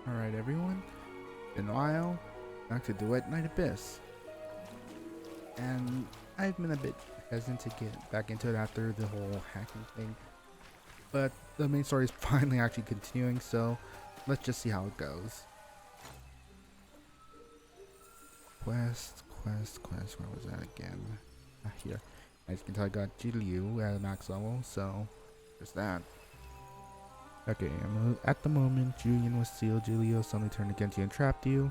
Alright everyone, been a while, back to Duet Night Abyss. And I've been a bit hesitant to get back into it after the whole hacking thing. But the main story is finally actually continuing, so let's just see how it goes. Quest, where was that again? Here. As you can tell, I got Liu at max level, so there's that. Okay, at the moment, Julian was sealed. Julio suddenly turned against you and trapped you.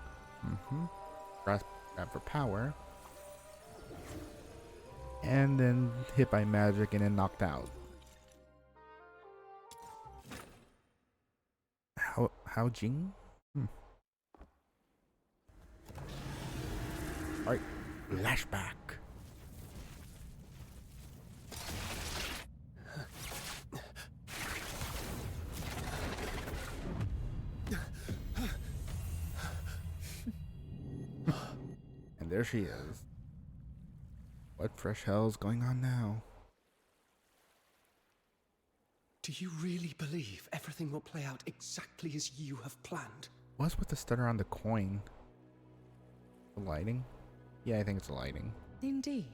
Grab for power. And then hit by magic and then knocked out. How Jing? Alright, flashback. And there she is. What fresh hell's going on now? Do you really believe everything will play out exactly as you have planned? What's with the stutter on the coin? The lighting? Yeah, I think it's the lighting. Indeed.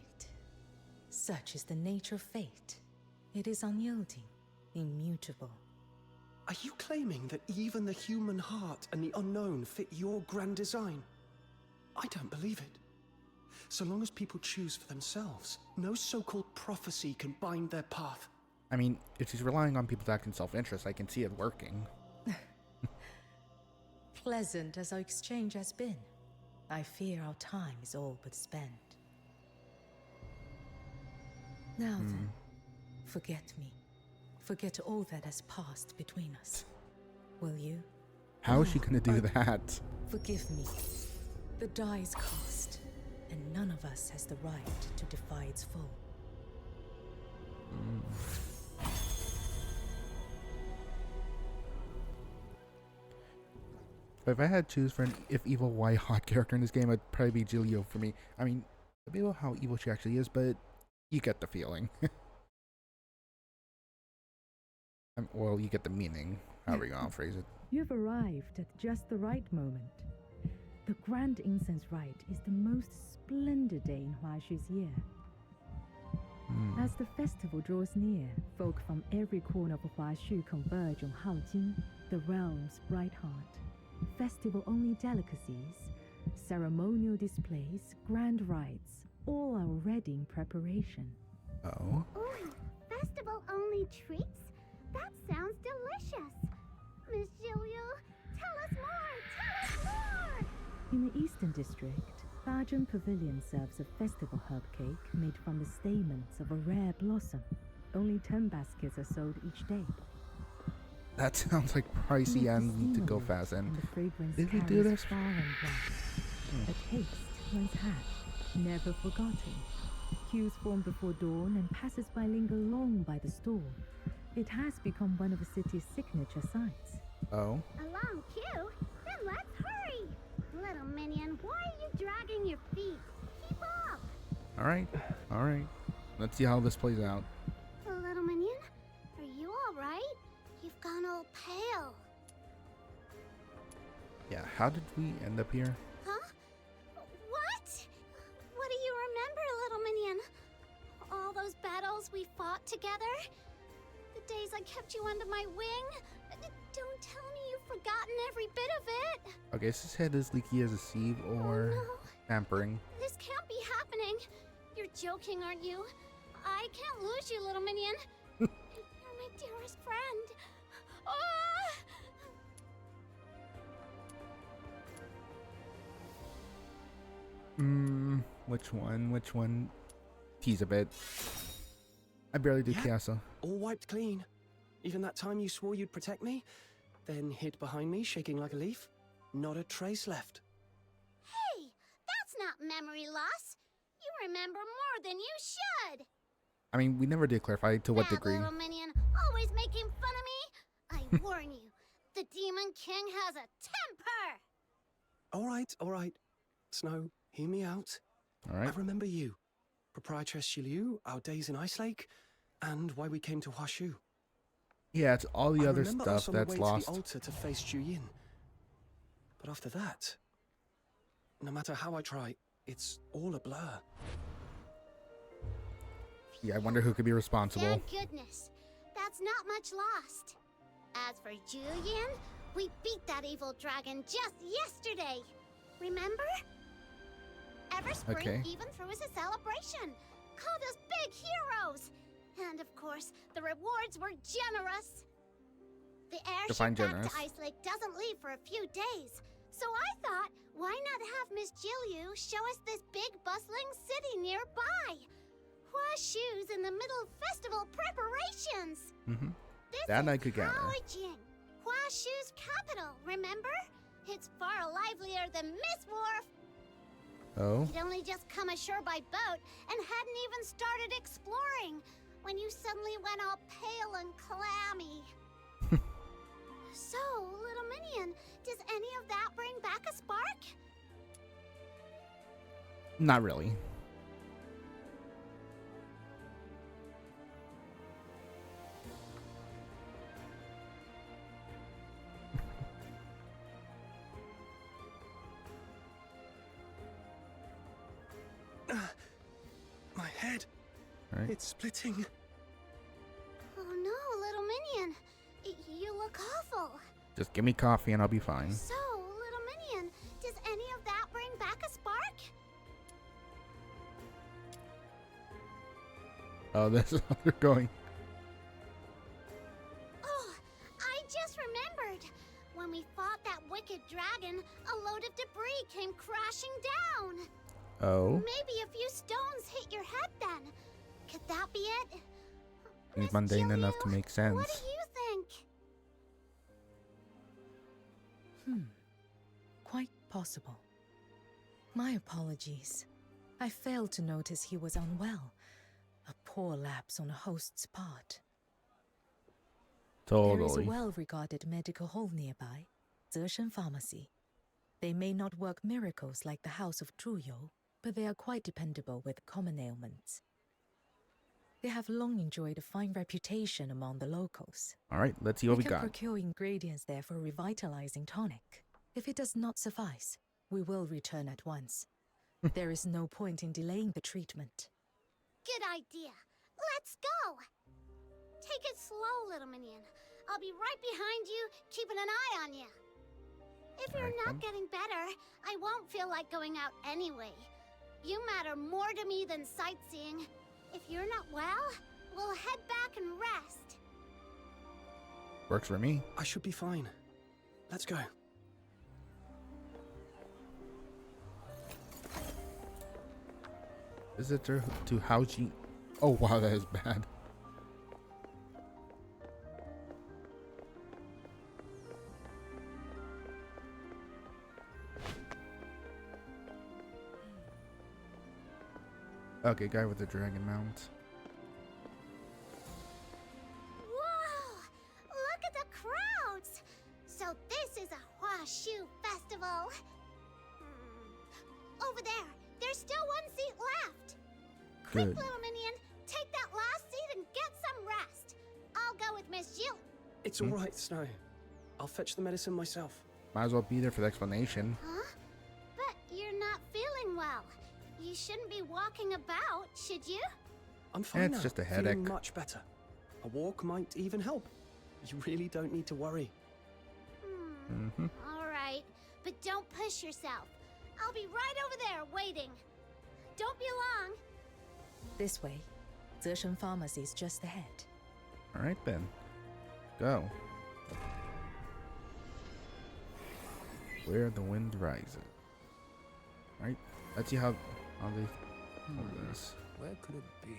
Such is the nature of fate. It is unyielding, immutable. Are you claiming that even the human heart and the unknown fit your grand design? I don't believe it. So long as people choose for themselves, no so-called prophecy can bind their path. I mean, if she's relying on people to act in self-interest, I can see it working. Pleasant as our exchange has been, I fear our time is all but spent. Now then, forget me. Forget all that has passed between us. Will you? How is she gonna do that? Forgive me. The die is cast, and none of us has the right to defy its fall. If I had to choose for an if evil why hot character in this game, it'd probably be Julio for me. I mean, I don't know how evil she actually is, but you get the feeling. Well, you get the meaning, however you want to phrase it. You've arrived at just the right moment. The Grand Incense Rite is the most splendid day in Huashu's year. As the festival draws near, folk from every corner of Huashu converge on Haojing, the realm's bright heart. Festival-only delicacies, ceremonial displays, grand rites, all are already in preparation. Oh? Ooh, festival-only treats? That sounds delicious. Miss Julio, tell us more! In the Eastern District, Bajan Pavilion serves a festival herb cake made from the stamens of a rare blossom. Only 10 baskets are sold each day. That sounds like pricey and need to go fast. And the fragrance did we carries do this? far and wide. A taste once had, never forgotten. Queues form before dawn and passers-by linger long by the stall. It has become one of the city's signature sights. Oh? A long queue? Then let's hurry! Little minion, why are you dragging your feet? Keep up! Alright. Let's see how this plays out. Little minion, are you alright? You've gone all pale. Yeah, how did we end up here? Huh? What? What do you remember, little minion? All those battles we fought together? The days I kept you under my wing? Don't tell me you've forgotten every bit of it. Okay, so his head is leaky as a sieve or Oh, no. tampering. This can't be happening. You're joking, aren't you? I can't lose you, little minion. You're my dearest friend. Ah! Which one? Tease a bit. I barely do Yeah. Chiasa. All wiped clean. Even that time you swore you'd protect me, then hid behind me, shaking like a leaf. Not a trace left. Hey, that's not memory loss. You remember more than you should. I mean, we never did clarify to what That degree. little minion, always making fun of me. I warn you, the Demon King has a temper. All right. Snow, hear me out. Alright. I remember you, Proprietress Shiliu, our days in Ice Lake, and why we came to Huashu. Yeah, it's all the I other remember stuff us on the that's way lost. to the altar to face Juyin. But after that, no matter how I try, it's all a blur. Yeah, I wonder who could be responsible. Thank goodness. That's not much lost. As for Julian, we beat that evil dragon just yesterday. Remember? Everspring even threw us a celebration. Called us big heroes. And of course, the rewards were generous. The airship back to Ice Lake doesn't leave for a few days. So I thought, why not have Miss Jilliu show us this big bustling city nearby? Shoes in the middle of festival preparations. This that is I could gather. Shoe's capital, remember? It's far livelier than Miss Wharf. Oh. You'd only just come ashore by boat and hadn't even started exploring when you suddenly went all pale and clammy. So, little minion, does any of that bring back a spark? Not really. My head. Right. It's splitting. Oh no, little minion. You look awful. Just give me coffee and I'll be fine. So, little minion, does any of that bring back a spark? Oh, this is how they're going. Oh, I just remembered. When we fought that wicked dragon, a load of debris came crashing down. Oh. Maybe a few stones hit your head then. Could that be it? Seems mundane enough to make sense. What do you think? Quite possible. My apologies. I failed to notice he was unwell. A poor lapse on a host's part. There is a Totally. well-regarded medical hall nearby, Zeshen Pharmacy. They may not work miracles like the House of Zhuyo, but they are quite dependable with common ailments. They have long enjoyed a fine reputation among the locals. Alright, let's see what we can got. Procure ingredients there for a revitalizing tonic. If it does not suffice, we will return at once. There is no point in delaying the treatment. Good idea. Let's go. Take it slow, little minion. I'll be right behind you, keeping an eye on you. If you're not getting better, I won't feel like going out anyway. You matter more to me than sightseeing. If you're not well, we'll head back and rest. Works for me. I should be fine. Let's go. Visitor to Haoji. Oh wow, that is bad. Okay, guy with the dragon mount. Whoa! Look at the crowds! So this is a Huashu festival. Over there, there's still one seat left. Quick, Good. little minion, take that last seat and get some rest. I'll go with Miss Jill. It's all right, Snow. I'll fetch the medicine myself. Might as well be there for the explanation. Huh? But you're not feeling well. You shouldn't be walking about, should you? I'm fine now. It's just a Feeling headache. much better. A walk might even help. You really don't need to worry. All right, but don't push yourself. I'll be right over there waiting. Don't be long. This way. Zeshen Pharmacy is just ahead. Alright then. Go. Where the wind rises. Right? Let's see how they hold this. Where could it be?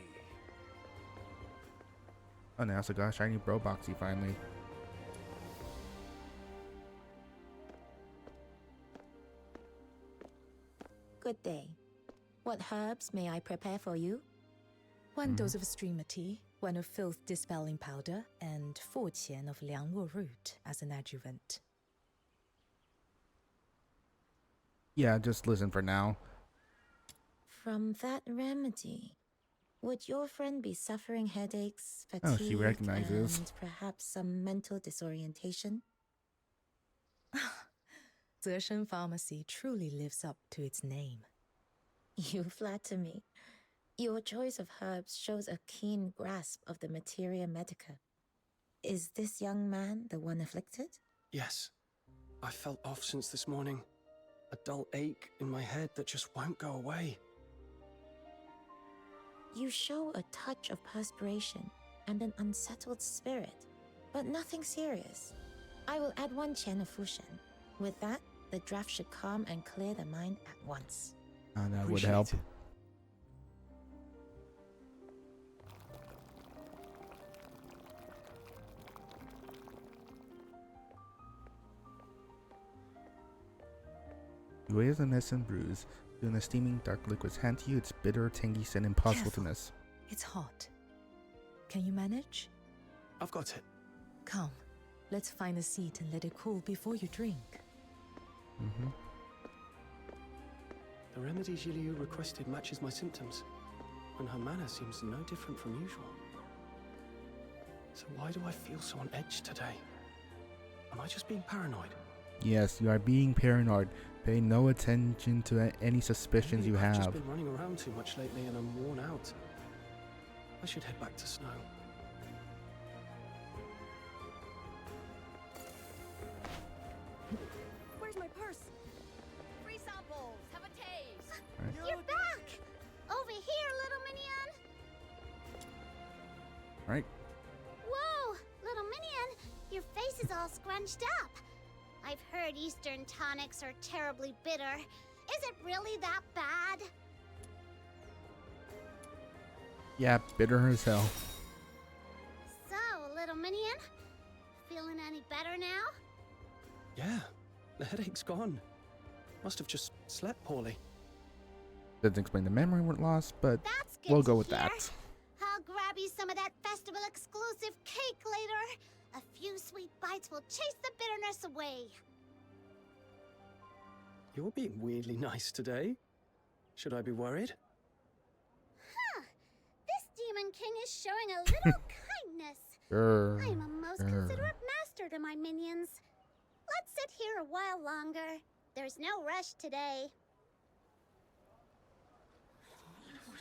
Oh, now I also got a shiny bro boxy finally. Good day. What herbs may I prepare for you? One dose of streamer tea, one of filth dispelling powder, and 4 qian of liangluo root as an adjuvant. Yeah, just listen for now. From that remedy, would your friend be suffering headaches, Oh, fatigue, she recognizes. and perhaps some mental disorientation? Zeshen Pharmacy truly lives up to its name. You flatter me. Your choice of herbs shows a keen grasp of the materia medica. Is this young man the one afflicted? Yes. I felt off since this morning. A dull ache in my head that just won't go away. You show a touch of perspiration and an unsettled spirit, but nothing serious. I will add 1 chen of fushen. With that, the draft should calm and clear the mind at once. That would Appreciate help. it. You raise the mess and bruise. When the steaming dark liquids hand to you, it's bitter, tangy, and impossible to Careful. miss. It's hot. Can you manage? I've got it. Come, let's find a seat and let it cool before you drink. The remedy Jiliu requested matches my symptoms, and her manner seems no different from usual. So why do I feel so on edge today? Am I just being paranoid? Yes, you are being paranoid. Pay no attention to any suspicions Maybe you I've just have. been running around too much lately and I'm worn out. I should head back to Snow. Where's my purse? Free samples. Have a taste. You're back! Over here, little minion! Right? Whoa, little minion, your face is all scrunched up. I've heard Eastern tonics are terribly bitter. Is it really that bad? Yeah, bitter as hell. So, little minion, feeling any better now? Yeah, the headache's gone. Must have just slept poorly. Doesn't explain the memory loss, but That's good we'll to go with hear. that. I'll grab you some of that festival exclusive cake later. A few sweet bites will chase the bitterness away. You're being weirdly nice today. Should I be worried? Huh. This Demon King is showing a little kindness. I'm a most considerate master to my minions. Let's sit here a while longer. There's no rush today.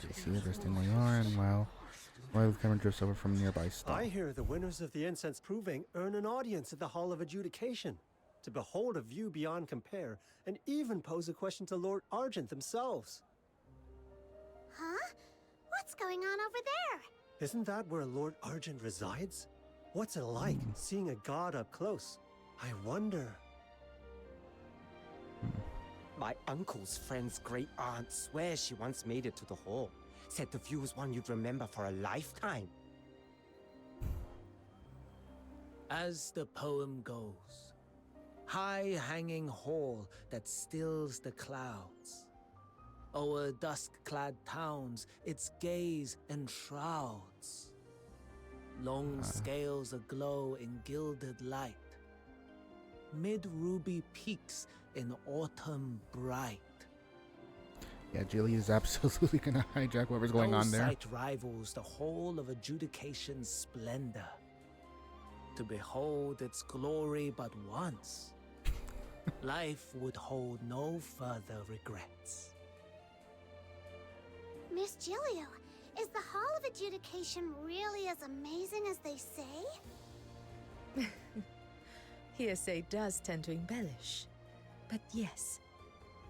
You see everything where you are, and while the camera drifts over from nearby stall. I hear the winners of the incense proving earn an audience at the Hall of Adjudication to behold a view beyond compare and even pose a question to Lord Argent themselves. Huh? What's going on over there? Isn't that where Lord Argent resides? What's it like seeing a god up close? I wonder. My uncle's friend's great aunt swears she once made it to the hall. Said the view was one you'd remember for a lifetime. As the poem goes, high-hanging hall that stills the clouds. O'er dusk-clad towns, its gaze enshrouds. Long scales aglow in gilded light. Mid-ruby peaks in autumn bright. Yeah, Jilly is absolutely gonna hijack whatever's going on there. No sight rivals the whole of Adjudication's splendor. To behold its glory but once, life would hold no further regrets. Miss Jilliu, is the Hall of Adjudication really as amazing as they say? Hearsay does tend to embellish. But yes,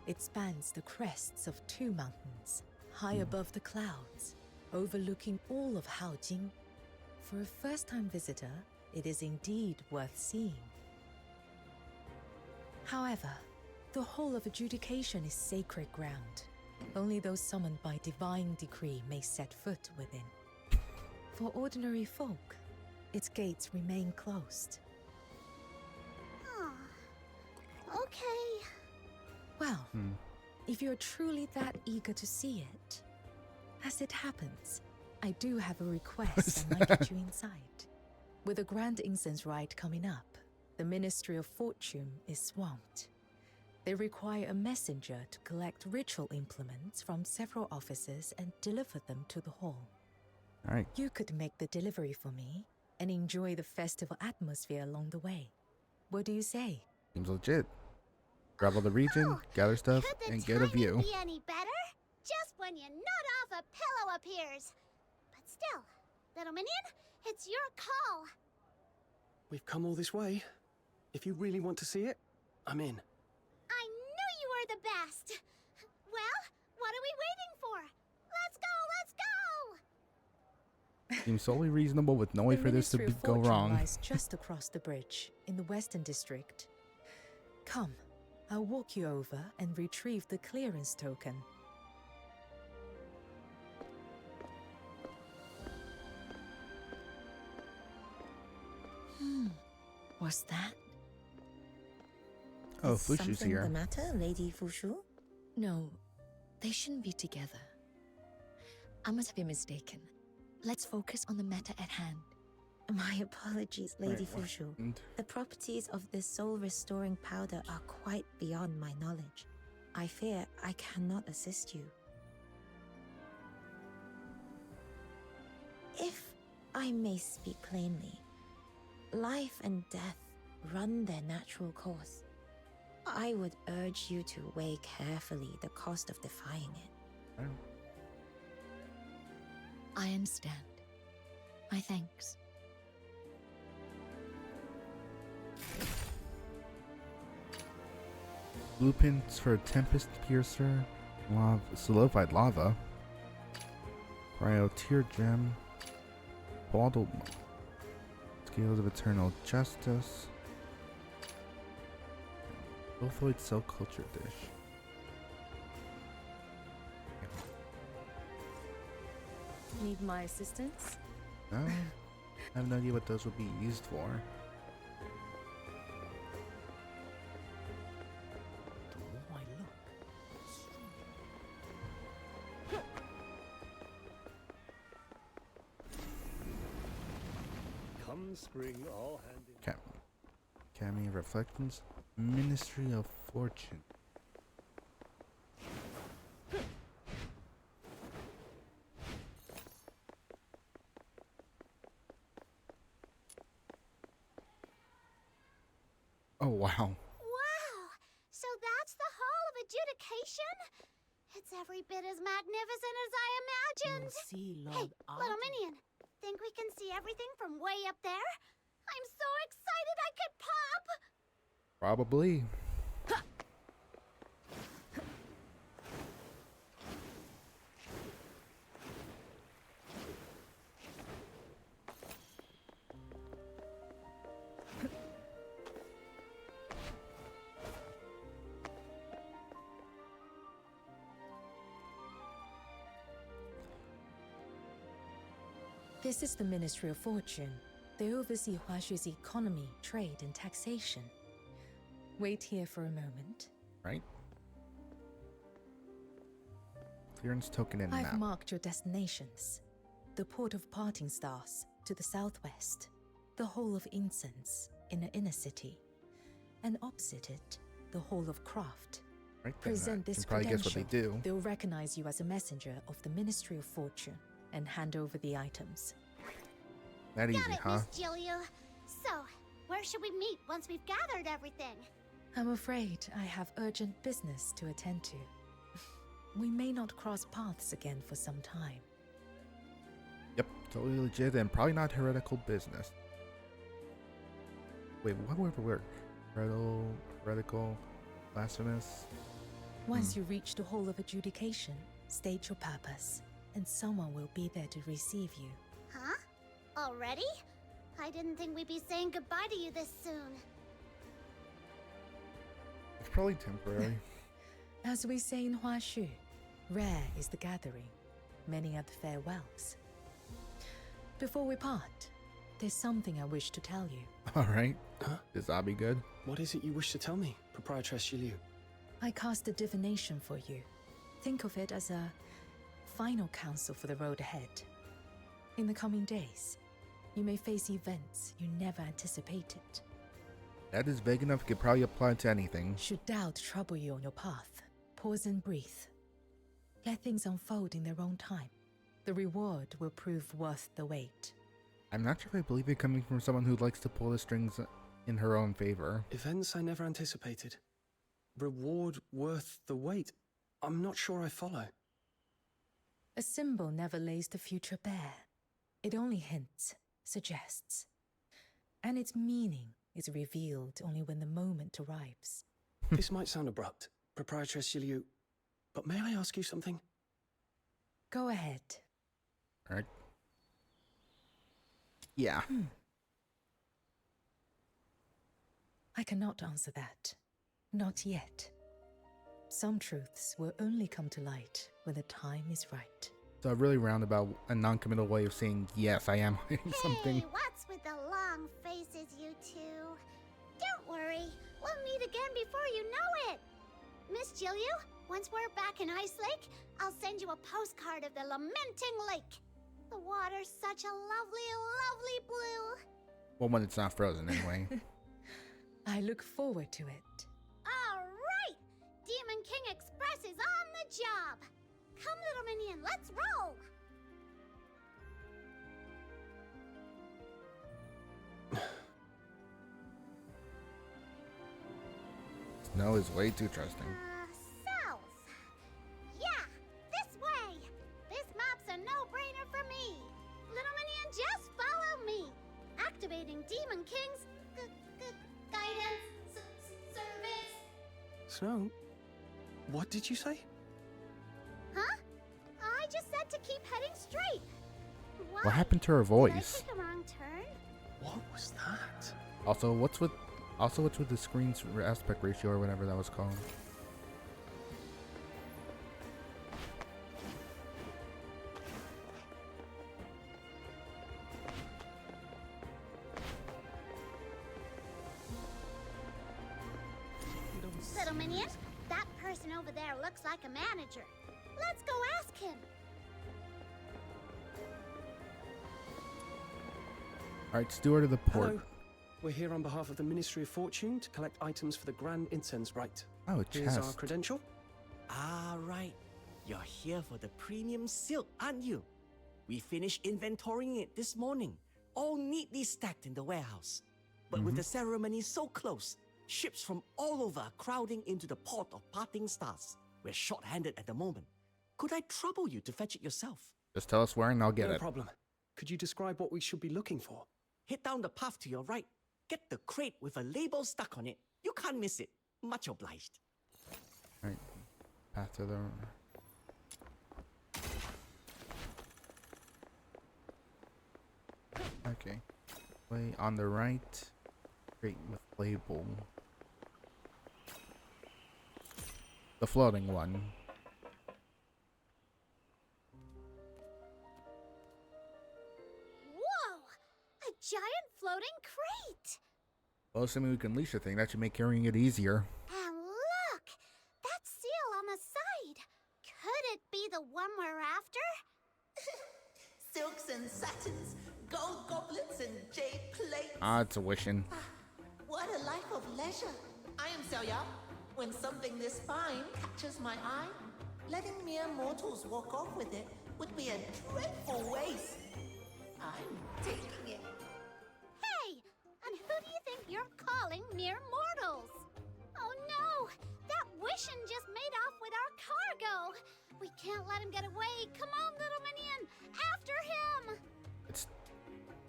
it spans the crests of 2 mountains, high above the clouds, overlooking all of Haojing. For a first-time visitor, it is indeed worth seeing. However, the Hall of Adjudication is sacred ground. Only those summoned by divine decree may set foot within. For ordinary folk, its gates remain closed. Oh, okay. Well, if you're truly that eager to see it, as it happens, I do have a request that might get you inside. With a grand incense rite coming up, the Ministry of Fortune is swamped. They require a messenger to collect ritual implements from several offices and deliver them to the hall. All right. You could make the delivery for me and enjoy the festival atmosphere along the way. What do you say? Seems legit. Travel the region, Oh, gather stuff, could the and get a timing view. be any better? Just when you nod off, a pillow appears. But still, little minion, it's your call. We've come all this way. If you really want to see it, I'm in. I knew you were the best. Well, what are we waiting for? Let's go, let's go! Seems solely reasonable with no way The for this to Ministry of go Fortune wrong. lies just across the bridge in the Western District. Come, I'll walk you over and retrieve the clearance token. What's that? Oh, Is Fushu's something here. the matter, Lady Fushu? No, they shouldn't be together. I must have been mistaken. Let's focus on the matter at hand. My apologies, Lady Right, what Fushu. happened? The properties of this soul-restoring powder are quite beyond my knowledge. I fear I cannot assist you. If I may speak plainly, life and death run their natural course. I would urge you to weigh carefully the cost of defying it. Oh. I understand. My thanks. Blueprints for Tempest Piercer, solidified lava, Cryo Tear Gem, Bottled Scales of Eternal Justice, Ophoid Cell Culture Dish. Need my assistance? No, I have no idea what those would be used for. The more I look, Come spring, all hand in Cami Reflections, Ministry of Fortune. Oh wow. Wow! So that's the Hall of Adjudication? It's every bit as magnificent as I imagined. you'll see Hey, Lord little Arden. minion, think we can see everything from way up there? I'm so excited I could pop! Probably. This is the Ministry of Fortune. They oversee Huashu's economy, trade, and taxation. Wait here for a moment. Right? Clearance token and I've map. marked your destinations. The port of Parting Stars to the southwest, the Hall of Incense in the inner city, and opposite it, the Hall of Craft. Right then, Present I this can probably guess what credential. they do. They'll recognize you as a messenger of the Ministry of Fortune and hand over the items. That easy, Got it, huh? Miss Juliu. So, where should we meet once we've gathered everything? I'm afraid I have urgent business to attend to. We may not cross paths again for some time. Yep, totally legit and probably not heretical business. Wait, what word for word? Heretical, blasphemous? Once you reach the Hall of Adjudication, state your purpose, and someone will be there to receive you. Huh? Already? I didn't think we'd be saying goodbye to you this soon. It's probably temporary. As we say in Huashu, rare is the gathering, many are the farewells. Before we part, there's something I wish to tell you. Alright. Huh? Does that be good? What is it you wish to tell me, Proprietress Juliu? I cast a divination for you. Think of it as a final counsel for the road ahead. In the coming days, you may face events you never anticipated. That is vague enough, could probably apply to anything. Should doubt trouble you on your path, pause and breathe. Let things unfold in their own time. The reward will prove worth the wait. I'm not sure if I believe it coming from someone who likes to pull the strings in her own favor. Events I never anticipated. reward worth the wait? I'm not sure I follow. A symbol never lays the future bare. It only hints, suggests. And its meaning is revealed only when the moment arrives. This might sound abrupt, Proprietress Yiliu, but may I ask you something? Go ahead. Alright. Yeah. I cannot answer that. Not yet. Some truths will only come to light when the time is right. So a really roundabout and non-committal way of saying, yes, I am hiding something. Hey, what's with the long faces, you two? Don't worry, we'll meet again before you know it. Miss Jilliu, once we're back in Ice Lake, I'll send you a postcard of the Lamenting Lake. The water's such a lovely, lovely blue. Well, when it's not frozen anyway. I look forward to it. All right, Demon King Express is on the job. Come, little minion, let's roll. Snow is way too trusting. South. Yeah, this way. This map's a no-brainer for me. Little minion, just follow me. Activating Demon King's guidance service. Snow, what did you say? Huh? I just said to keep heading straight. Why? What happened to her voice? Did I take a wrong turn? What was that? Also, what's with the screen's aspect ratio or whatever that was called? Little minion, that person over there looks like a manager. Let's go ask him. Alright, steward of the port. Hello. We're here on behalf of the Ministry of Fortune to collect items for the Grand Incense Rite. Oh, a Here's our chest. credential. Ah, right. You're here for the premium silk, aren't you? We finished inventorying it this morning, all neatly stacked in the warehouse. But with the ceremony so close, ships from all over are crowding into the port of Parting Stars. We're short-handed at the moment. Could I trouble you to fetch it yourself? Just tell us where and I'll get No it. problem. Could you describe what we should be looking for? Head down the path to your right. Get the crate with a label stuck on it. You can't miss it. Much obliged. Alright. Path to the... Okay. Way on the right. Crate with label. The floating one. Whoa! A giant floating crate! Well, assuming we can leash the thing, that should make carrying it easier. And look! That seal on the side! Could it be the one we're after? Silks and satins, gold goblets and jade plates. Ah, it's a wishing. What a life of leisure. I am Xiao Yao. When something this fine catches my eye, letting mere mortals walk off with it would be a dreadful waste. I'm taking it. Hey! And who do you think you're calling mere mortals? Oh no! That Wishin just made off with our cargo! We can't let him get away! Come on, little minion! After him! It's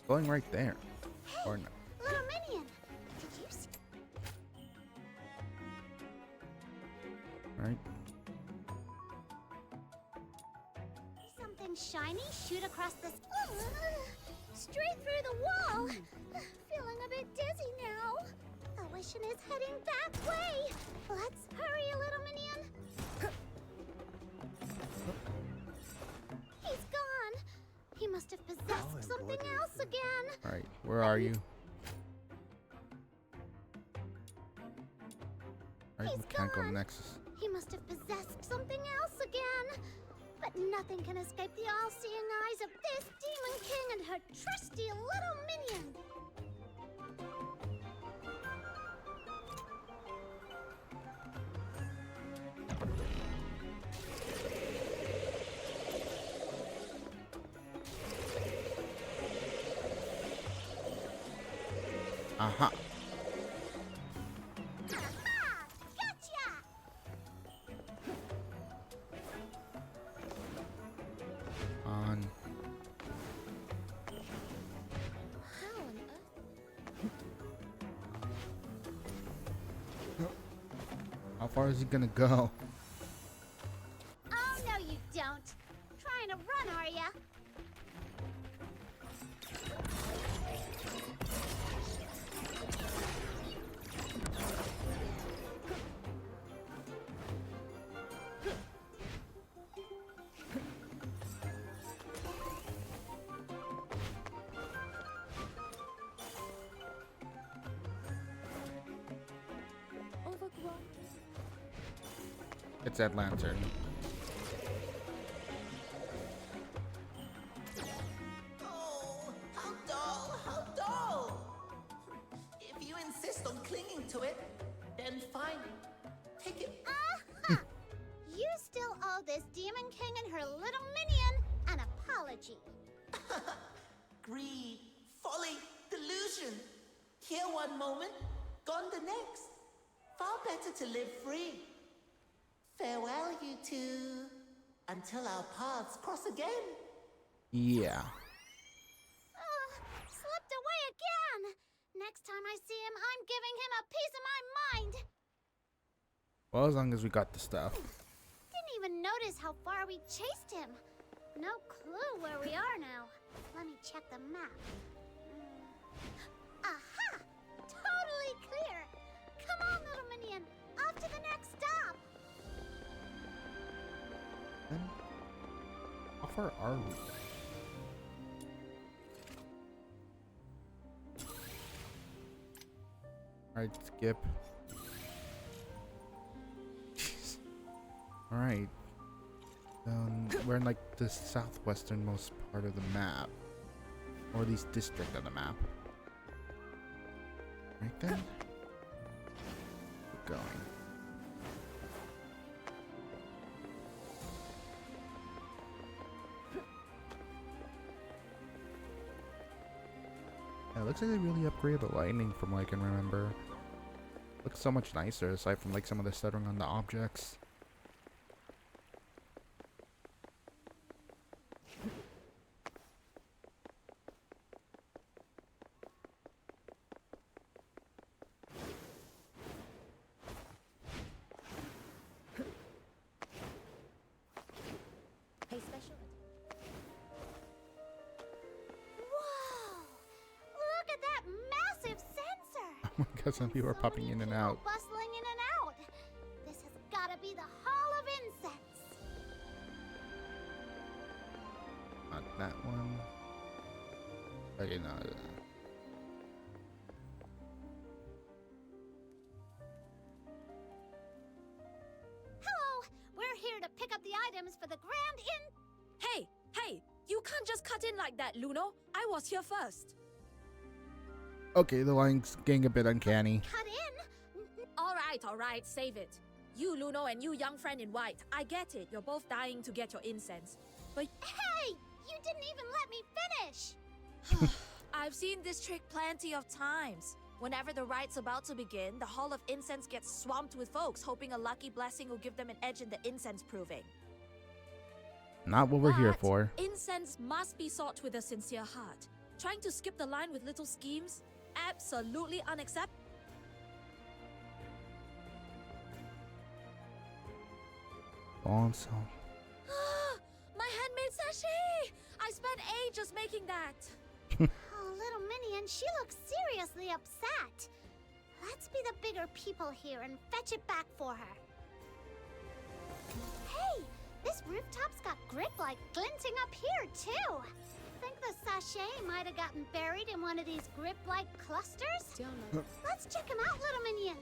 going right there. Hey, Or no. little minion! Did you see? Alright. Something shiny shoot across the straight through the wall. Feeling a bit dizzy now. The Wishin is heading that way. Let's hurry, little minion. He's gone. He must have possessed something else again. Alright, where are you? Alright, He's mechanical gone. nexus. He must have possessed something else again. But nothing can escape the all-seeing eyes of this Demon King and her trusty little minion. Aha. Aha! Gotcha! How far is he gonna go? Oh, no, you don't. Trying to run, are ya? It's that lantern. Oh, how dull, how dull! If you insist on clinging to it, then fine. Take it. Aha! You still owe this Demon King and her little minion an apology. Greed, folly, delusion. Here one moment, gone the next. Far better to live free. Farewell, you two. Until our paths cross again. Yeah. Slipped away again. Next time I see him, I'm giving him a piece of my mind. Well, as long as we got the stuff. Didn't even notice how far we chased him. No clue where we are now. Let me check the map. Aha! Totally clear. Come on, little minion. Off to the next stop. Then, how far are we? Alright, skip. Jeez. Alright. We're in like the southwesternmost part of the map. Or at least district of the map. Right then. Keep going. Yeah, it looks like they really upgraded the lighting from what I can remember. Looks so much nicer aside from like some of the stuttering on the objects. Whoa! Look at that massive sensor. Oh my god, some people are popping in and out. Bustling in and out. This has got to be the Hall of Incense. Not that one. Okay, no. Hello, we're here to pick up the items for the Grand Inn. Hey, hey! You can't just cut in like that, Luno. I was here first. Okay, the line's getting a bit uncanny. Cut in? All right, save it. You, Luno, and you, young friend in white. I get it. You're both dying to get your incense. But Hey, you didn't even let me finish. I've seen this trick plenty of times. Whenever the rite's about to begin, the Hall of Incense gets swamped with folks, hoping a lucky blessing will give them an edge in the incense proving. Not what we're here But for. Incense must be sought with a sincere heart. Trying to skip the line with little schemes? Absolutely unacceptable. Also, My handmade sachet! I spent ages making that. Oh, little minion, she looks seriously upset. Let's be the bigger people here and fetch it back for her. Hey, this rooftop's got grip like glinting up here, too. Think the sachet might have gotten buried in one of these grip-like clusters? Let's check him out, little minion.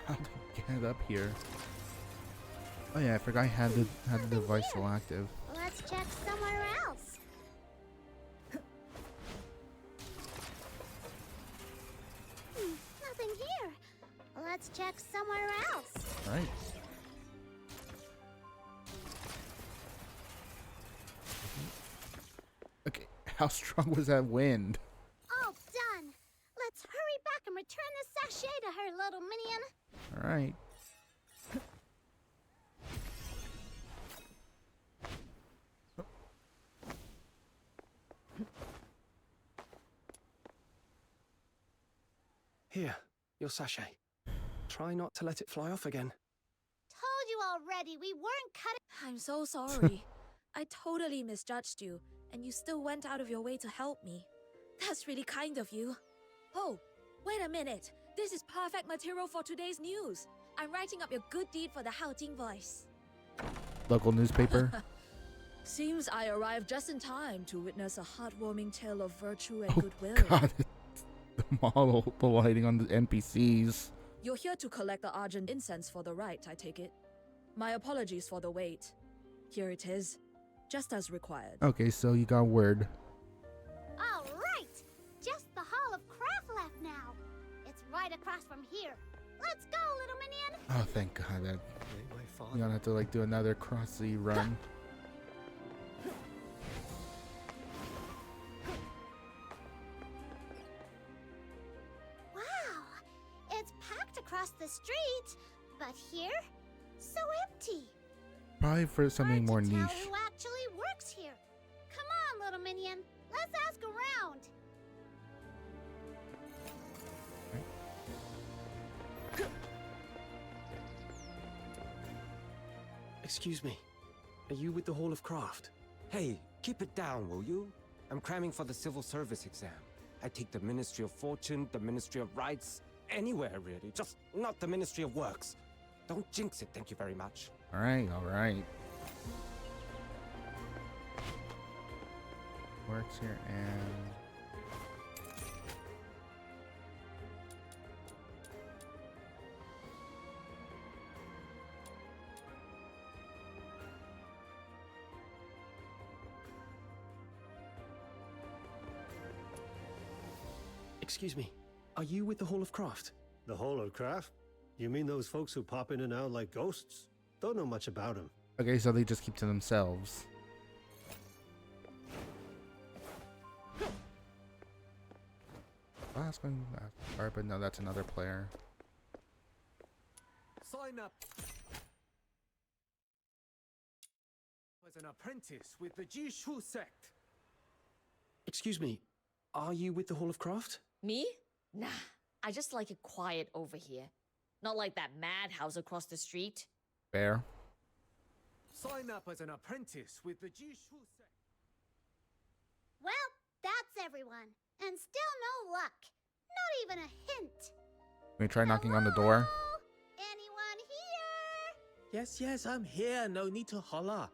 how to get up here? Oh yeah, I forgot I had the device still active. Let's check somewhere else. Nothing here. Let's check somewhere else. Right. Okay, how strong was that wind? All done. Let's hurry back and return the sachet to her, little minion. Alright. Here, your sachet. Try not to let it fly off again. Told you already, we weren't cutting. I'm so sorry. I totally misjudged you, and you still went out of your way to help me. That's really kind of you. Oh, wait a minute. This is perfect material for today's news. I'm writing up your good deed for the Haojing Voice. Local newspaper. Seems I arrived just in time to witness a heartwarming tale of virtue and Oh goodwill. God, the model, the lighting on the NPCs. You're here to collect the Argent incense for the rite, I take it. My apologies for the wait. Here it is, just as required. Okay, so you got word. All right, just the Hall of Craft left now. It's right across from here. Let's go, little minion. Oh, thank God. That you don't have to like do another crossy run. Wow, it's packed across the street, but here, so empty. Probably for something more Hard to niche. tell who actually works here. Come on, little minion. Let's ask around. Excuse me. Are you with the Hall of Craft? Hey, keep it down, will you? I'm cramming for the civil service exam. I take the Ministry of Fortune, the Ministry of Rights, anywhere really, just not the Ministry of Works. Don't jinx it, thank you very much. All right, all right. Works here and. Excuse me. Are you with the Hall of Craft? The Hall of Craft? You mean those folks who pop in and out like ghosts? Don't know much about them. Okay, so they just keep to themselves. Last one. Alright, but no, that's another player. Sign up as an apprentice with the Jishu sect. Excuse me. Are you with the Hall of Craft? Me? Nah, I just like it quiet over here. Not like that madhouse across the street. Fair. Sign up as an apprentice with the Jishu sect. Well, that's everyone. And still no luck. Not even a hint. Can we try knocking on the door? Anyone here? Yes, I'm here. No need to holler.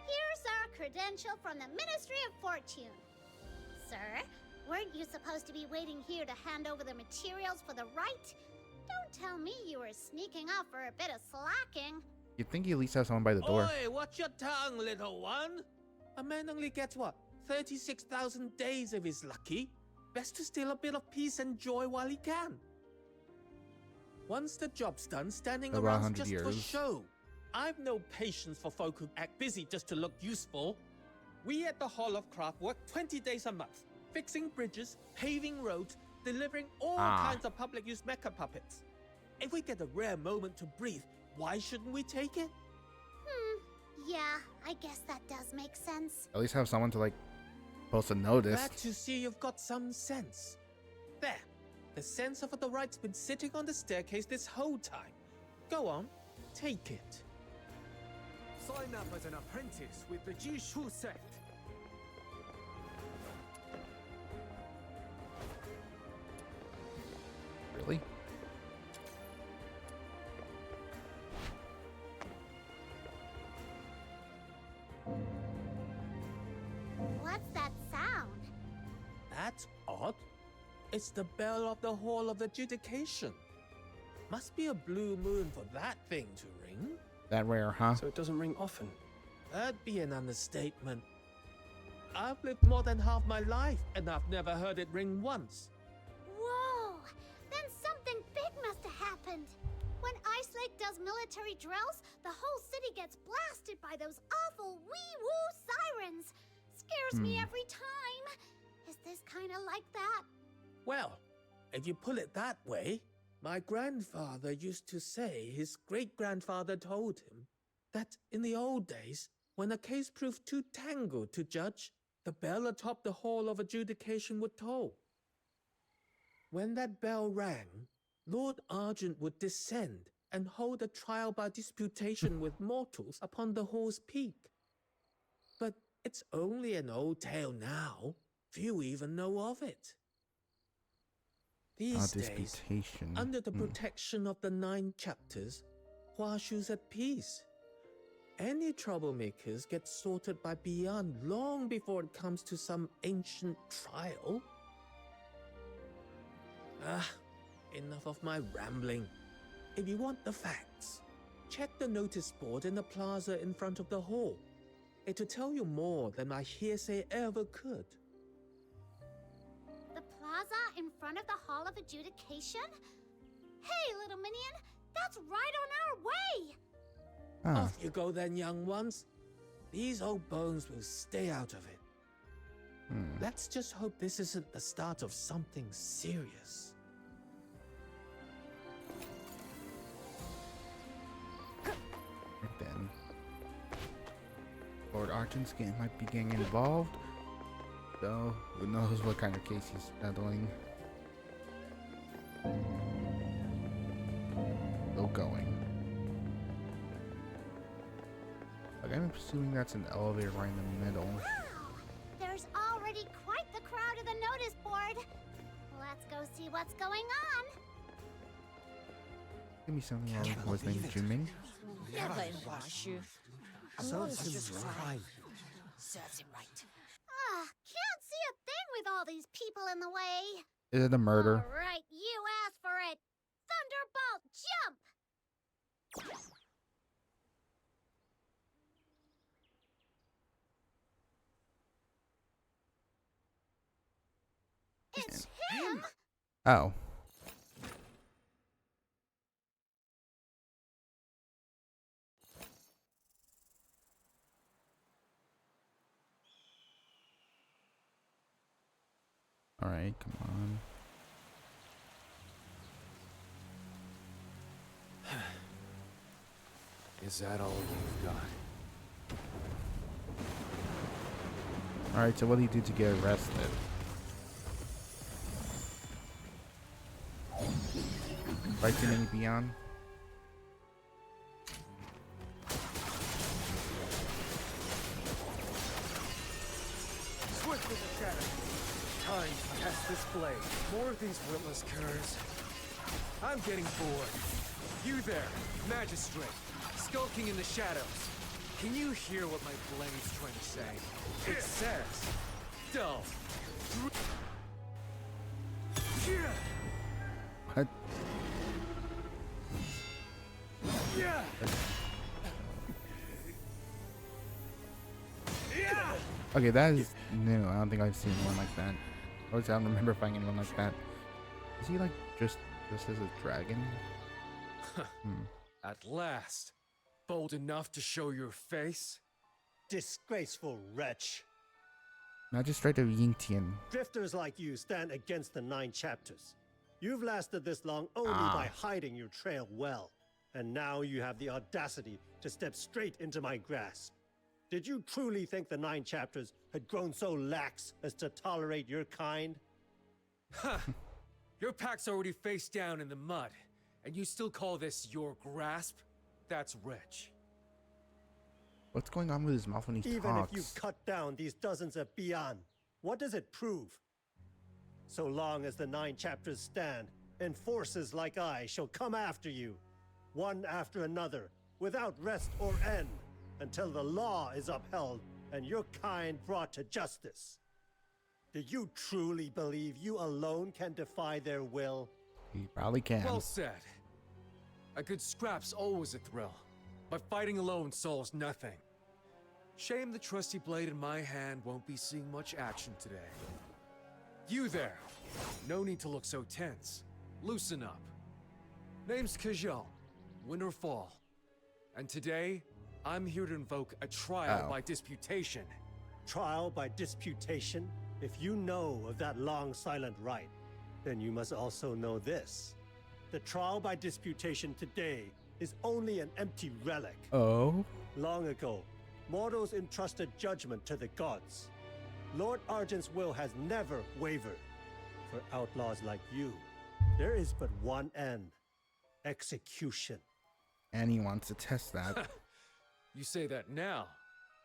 Here's our credential from the Ministry of Fortune. Sir, weren't you supposed to be waiting here to hand over the materials for the rite? Don't tell me you were sneaking off for a bit of slacking. You'd think you at least have someone by the door. Oi, watch your tongue, little one. A man only gets what? 36,000 days if he's lucky. Best to steal a bit of peace and joy while he can. Once the job's done, standing About around 100 just for years. show. I've no patience for folk who act busy just to look useful. We at the Hall of Craft work 20 days a month, fixing bridges, paving roads, delivering all kinds of public use mecha puppets. If we get a rare moment to breathe, why shouldn't we take it? Yeah, I guess that does make sense. At least have someone to like post a notice. Glad to see you've got some sense. There. The sense of the right's been sitting on the staircase this whole time. Go on, take it. Sign up as an apprentice with the Jishu sect. Really? What's that sound? That's odd. It's the bell of the Hall of Adjudication. Must be a blue moon for that thing to ring. That rare, huh? So it doesn't ring often. That'd be an understatement. I've lived more than half my life, and I've never heard it ring once. Whoa! Then something big must have happened. When Ice Lake does military drills, the whole city gets blasted by those awful wee-woo sirens. Scares me every time. Is this kind of like that? Well, if you put it that way, my grandfather used to say his great-grandfather told him that in the old days, when a case proved too tangled to judge, the bell atop the Hall of Adjudication would toll. When that bell rang, Lord Argent would descend and hold a trial by disputation with mortals upon the hall's peak. But it's only an old tale now. Few even know of it. These days, Disputation. under the protection of the 9 chapters, Huashu's at peace. Any troublemakers get sorted by Beyond long before it comes to some ancient trial. Enough of my rambling. If you want the facts, check the notice board in the plaza in front of the hall. It'll tell you more than my hearsay ever could. The plaza in front of the Hall of Adjudication? Hey, little minion, that's right on our way! Off you go then, young ones. These old bones will stay out of it. Let's just hope this isn't the start of something serious. Then Lord Argent's might be getting involved, so who knows what kind of case he's settling. Still going. Like, I'm assuming that's an elevator right in the middle. There's already quite the crowd at the notice board. Let's go see what's going on. Give me something wrong with what's named Juming. Never in Huashu. Serves him right. Can't see a thing with all these people in the way. Is it a murder? All right, you asked for it. Thunderbolt, jump! It's him! Oh. Alright, come on. Is that all you've got? Alright, so what do you do to get arrested? Right to many beyond? Swift with the shadow. Time to test this blade. More of these witless curs. I'm getting bored. You there, magistrate, skulking in the shadows. Can you hear what my blade's trying to say? It says, dull. What? Yeah. Okay, that is new. I don't think I've seen one like that. Or I don't remember finding anyone like that. Is he like just as a dragon? At last. Bold enough to show your face? Disgraceful wretch. Magistrate of Yingtian. Drifters like you stand against the 9 chapters. You've lasted this long only by hiding your trail well. And now you have the audacity to step straight into my grasp. Did you truly think the 9 chapters had grown so lax as to tolerate your kind? Ha! Your pack's already face down in the mud, and you still call this your grasp? That's rich. What's going on with his mouth when he Even talks? if you cut down these dozens of Beyond, what does it prove? So long as the 9 chapters stand, enforcers like I shall come after you, one after another, without rest or end, until the law is upheld and your kind brought to justice. Do you truly believe you alone can defy their will? He probably can. Well said. A good scrap's always a thrill, but fighting alone solves nothing. Shame the trusty blade in my hand won't be seeing much action today. You there! No need to look so tense. Loosen up. Name's Kajal, win or fall. And today, I'm here to invoke a trial by disputation. Trial by disputation? If you know of that long silent rite, then you must also know this. The trial by disputation today is only an empty relic. Oh? Long ago, mortals entrusted judgment to the gods. Lord Argent's will has never wavered. for outlaws like you, there is but one end: execution. And he wants to test that. You say that now,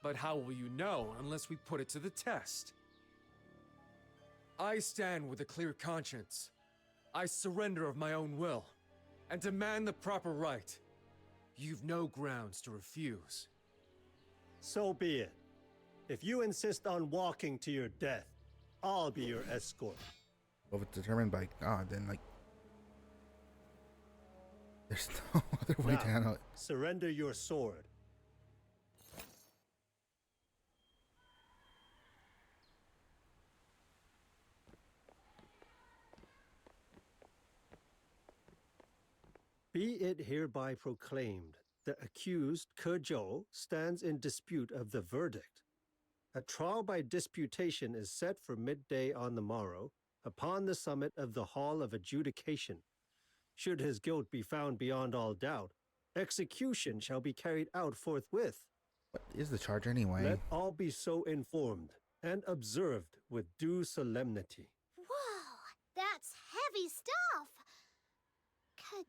but how will you know unless we put it to the test? I stand with a clear conscience. I surrender of my own will, and demand the proper right. You've no grounds to refuse. So be it. If you insist on walking to your death, I'll be your escort. Well, if it's determined by God, then like there's no other way Now, to handle it. surrender your sword. Be it hereby proclaimed, the accused, Ke Zhou, stands in dispute of the verdict. A trial by disputation is set for midday on the morrow, upon the summit of the Hall of Adjudication. Should his guilt be found beyond all doubt, execution shall be carried out forthwith. What is the charge anyway? Let all be so informed and observed with due solemnity. Whoa, that's heavy stuff.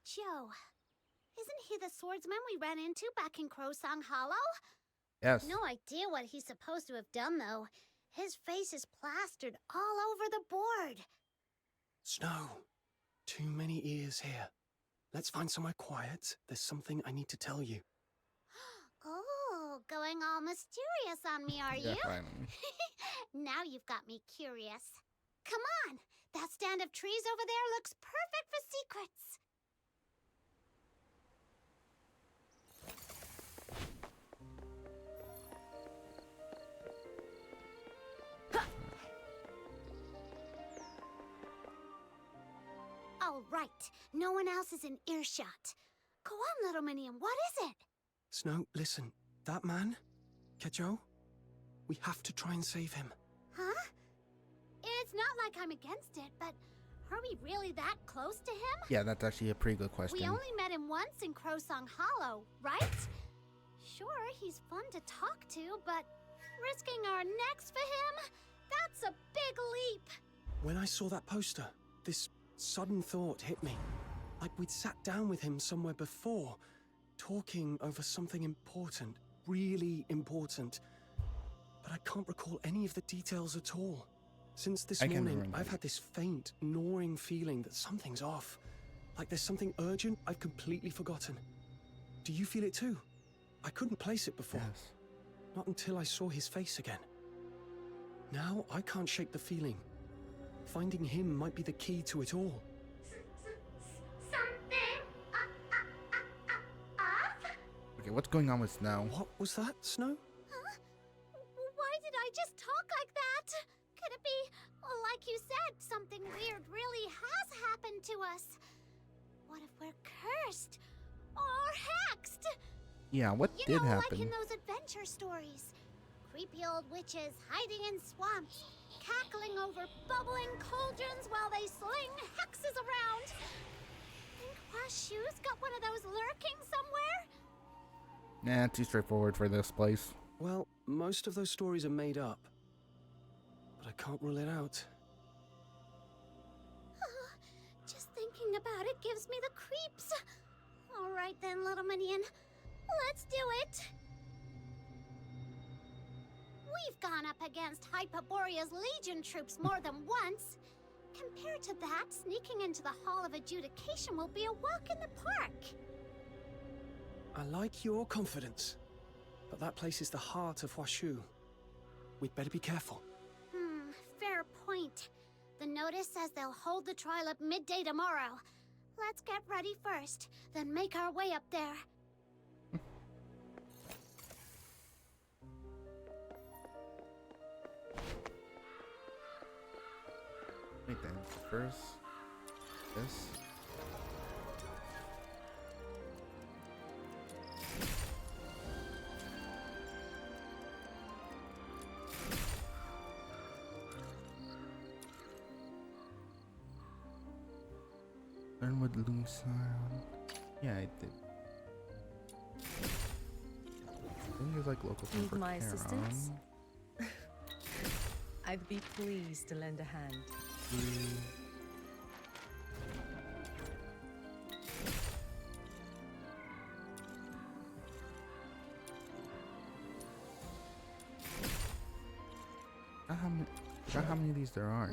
Joe, isn't he the swordsman we ran into back in Crowsong Hollow? Yes. No idea what he's supposed to have done, though. His face is plastered all over the board. Snow, too many ears here. Let's find somewhere quiet. There's something I need to tell you. Oh, going all mysterious on me, are Yeah, you? finally. Now you've got me curious. Come on, that stand of trees over there looks perfect for secrets. All right, no one else is in earshot. Go on, little Minion, what is it? Snow, listen. That man, Ke Zhou, we have to try and save him. Huh? It's not like I'm against it, but are we really that close to him? Yeah, that's actually a pretty good question. We only met him once in Crowsong Hollow, right? Sure, he's fun to talk to, but risking our necks for him? That's a big leap. When I saw that poster, this sudden thought hit me. Like we'd sat down with him somewhere before, talking over something important, really important. But I can't recall any of the details at all. Since this I can morning, remember. I've had this faint, gnawing feeling that something's off. Like there's something urgent I've completely forgotten. Do you feel it too? I couldn't place it before. Yes. Not until I saw his face again. Now I can't shake the feeling. Finding him might be the key to it all. Something off? Okay, what's going on with Snow? What was that, Snow? Huh? Why did I just talk like that? Could it be, well, like you said, something weird really has happened to us? What if we're cursed? Or hexed? Yeah, what You did know, happen? like in those adventure stories. Creepy old witches hiding in swamps, cackling over bubbling cauldrons while they sling hexes around. Think Washu's got one of those lurking somewhere? Nah, too straightforward for this place. Well, most of those stories are made up. But I can't rule it out. Just thinking about it gives me the creeps. All right then, little minion. Let's do it. We've gone up against Hyperborea's Legion troops more than once. Compared to that, sneaking into the Hall of Adjudication will be a walk in the park. I like your confidence. But that place is the heart of Washu. We'd better be careful. Fair point. The notice says they'll hold the trial at midday tomorrow. Let's get ready first, then make our way up there. Wait then, first, this. Learn what loom sound. Yeah, I did. I think there's like local Need for my Charon. assistance? I'd be pleased to lend a hand. forgot how many of these there are.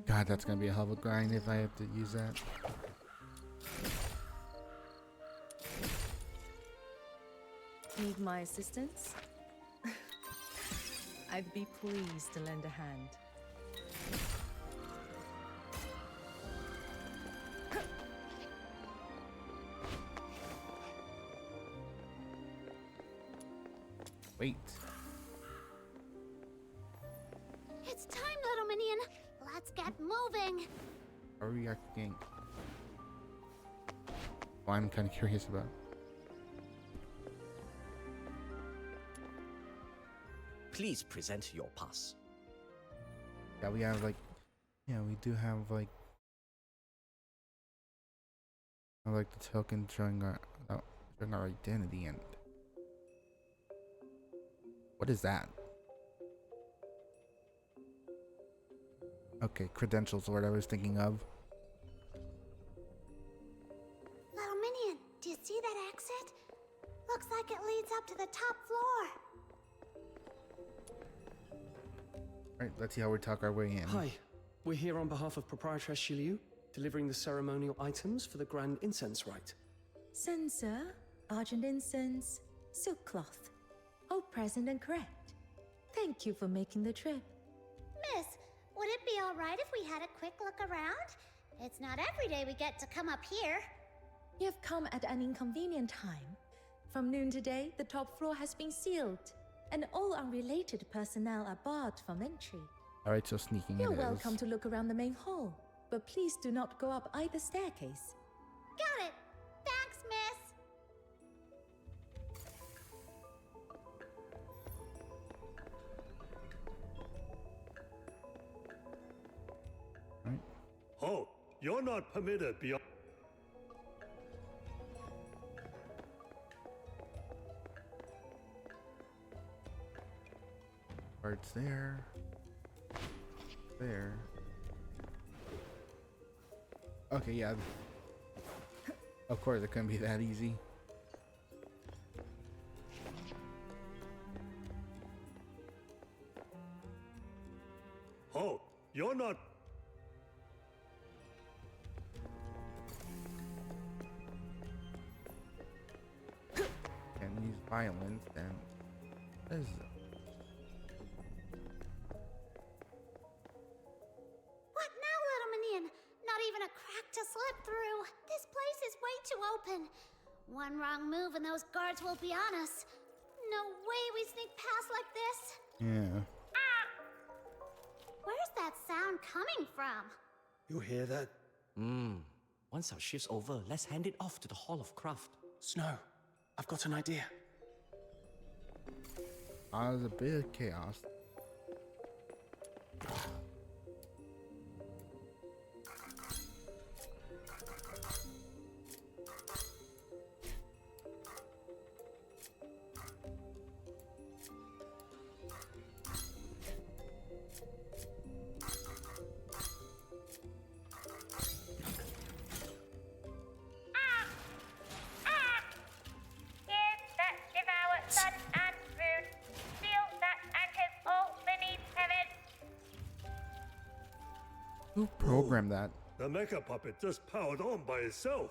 God, that's gonna be a hell of a grind if I have to use that. Need my assistance? I'd be pleased to lend a hand. Wait. It's time, little minion. Let's get moving. Are we reacting? Well, I'm kind of curious about. Please present your pass. Yeah, we have like. Yeah, we do have like. I like the token showing our identity and. What is that? Okay, credentials or what I was thinking of. Little minion, do you see that exit? Looks like it leads up to the top floor. Alright, let's see how we talk our way in. Hi, we're here on behalf of Proprietress Shiliu, delivering the ceremonial items for the Grand Incense Rite. Censer, argent incense, silk cloth. All present and correct. Thank you for making the trip. Miss, would it be all right if we had a quick look around? It's not every day we get to come up here. You have come at an inconvenient time. From noon today, the top floor has been sealed, and all unrelated personnel are barred from entry. Alright, so sneaking You're in welcome to look around the main hall, but please do not go up either staircase. Got it. Thanks, miss. Oh, you're not permitted beyond. Parts there. There. Okay, yeah. Of course, it couldn't be that easy. Oh, you're not. Can use violence, then. What is it? What now, little minion? Not even a crack to slip through. This place is way too open. One wrong move and those guards will be on us. No way we sneak past like this. Yeah. Where's that sound coming from? You hear that? Once our shift's over, let's hand it off to the Hall of Craft. Snow, I've got an idea. There's a bit of chaos. Who programmed that? The mecha puppet just powered on by itself.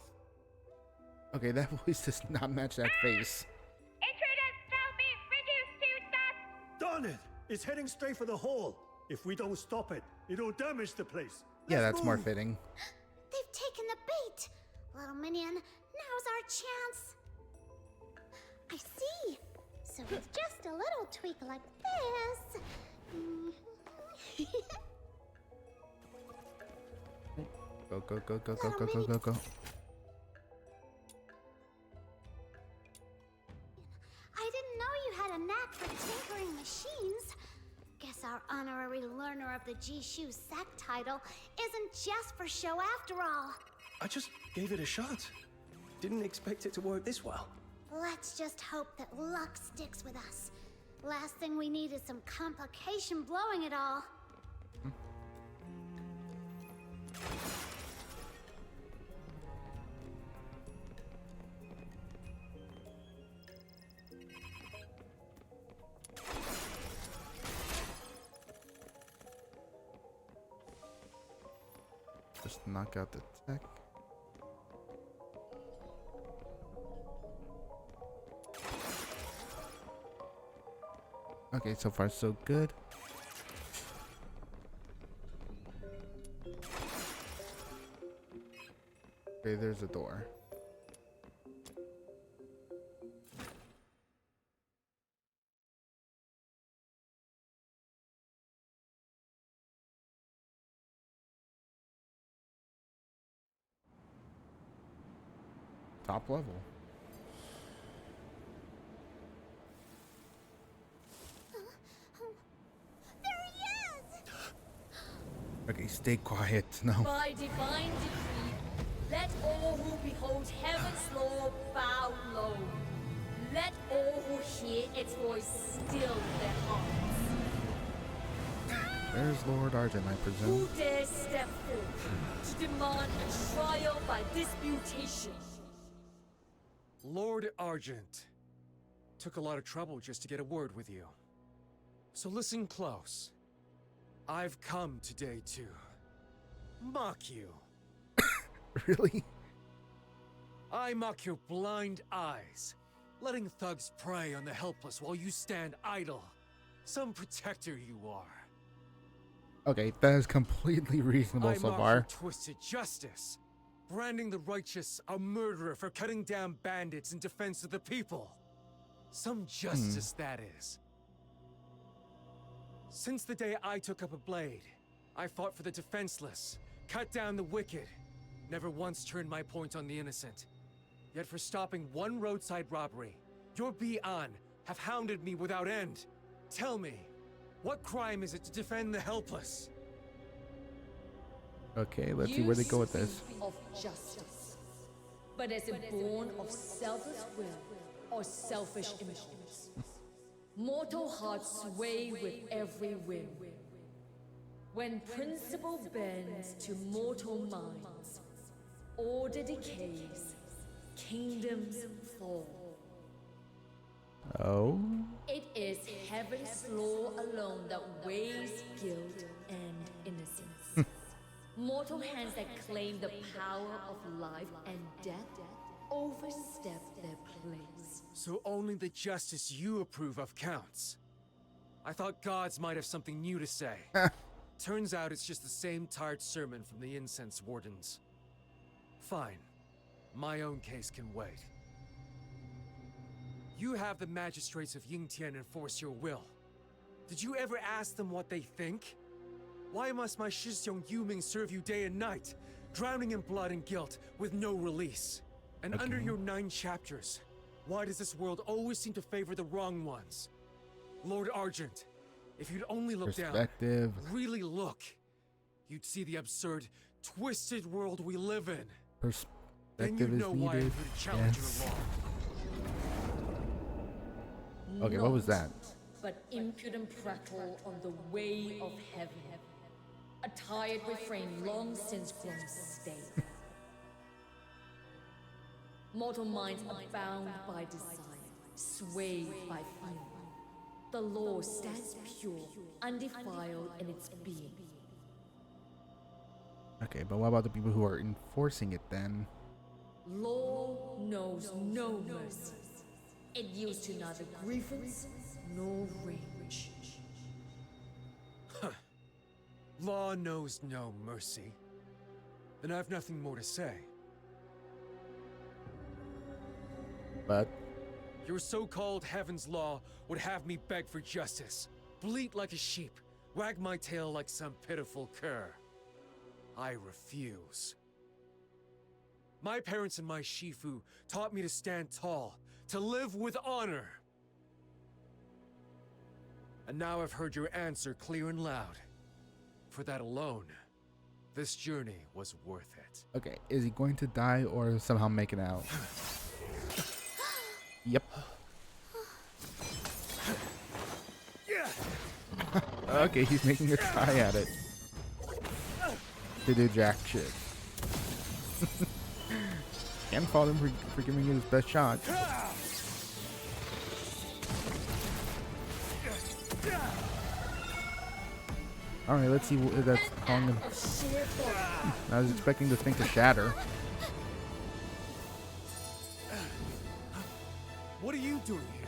Okay, that voice does not match that face. Intruders shall be reduced to dust. Darn it! It's heading straight for the hall. If we don't stop it, it'll damage the place. Yeah, Let's that's more move. fitting. They've taken the bait. Little minion, now's our chance. I see. So with just a little tweak like this. Go, go, go, go, go, go, go, go, go. I didn't know you had a knack for tinkering machines. Guess our honorary learner of the Jishu sect title isn't just for show after all. I just gave it a shot. Didn't expect it to work this well. Let's just hope that luck sticks with us. Last thing we need is some complication blowing it all. Just knock out the tech. Okay, so far so good. Okay, there's a door. Top level. Okay, stay quiet. No. By divine decree, let all who behold heaven's law bow low. Let all who hear its voice still their hearts. There's Lord Argent, I presume. Who dares step forth to demand a trial by disputation? Lord Argent. Took a lot of trouble just to get a word with you. So listen close. I've come today to mock you. Really? I mock your blind eyes, letting thugs prey on the helpless while you stand idle. Some protector you are. Okay, that is completely reasonable so mock far. your twisted justice, branding the righteous a murderer for cutting down bandits in defense of the people. Some justice, that is. Since the day I took up a blade, I fought for the defenseless, cut down the wicked, never once turned my point on the innocent. Yet for stopping one roadside robbery, your Bi-An have hounded me without end. Tell me, what crime is it to defend the helpless? Okay, let's see where they go with this. Of justice. But is it born of selfless will or selfish impulse? Mortal hearts sway with every whim. When principle bends to mortal minds, order decays, kingdoms fall. Oh? It is heaven's law alone that weighs guilt and innocence. Mortal hands that claim the power of life and death overstep their place. So only the justice you approve of counts. I thought gods might have something new to say. Turns out it's just the same tired sermon from the incense wardens. Fine. My own case can wait. You have the magistrates of Yingtian enforce your will. Did you ever ask them what they think? Why must my Shixiong Yuming serve you day and night, drowning in blood and guilt with no release? And under your 9 chapters, why does this world always seem to favor the wrong ones? Lord Argent, if you'd only look down, really look, you'd see the absurd, twisted world we live in. Then you'd know why I'm here to challenge your law. Okay, what was that? But impudent prattle on the way of heaven. A tired refrain long since grown stale. Mortal minds are bound by desire, swayed by fear. The law stands pure, undefiled in its being. Okay, but what about the people who are enforcing it then? Law knows no mercy. It yields to neither grievance nor rage. Law knows no mercy. Then I've nothing more to say. But your so-called heaven's law would have me beg for justice, bleat like a sheep, wag my tail like some pitiful cur. I refuse. My parents and my Shifu taught me to stand tall, to live with honor. And now I've heard your answer clear and loud. For that alone, this journey was worth it. okay, is he going to die or somehow make it out? Yep. Okay, he's making a try at it. To do jack shit. Can't fault him for giving it his best shot. Alright, let's see what that's calling him. I was expecting the thing to shatter. What are you doing here?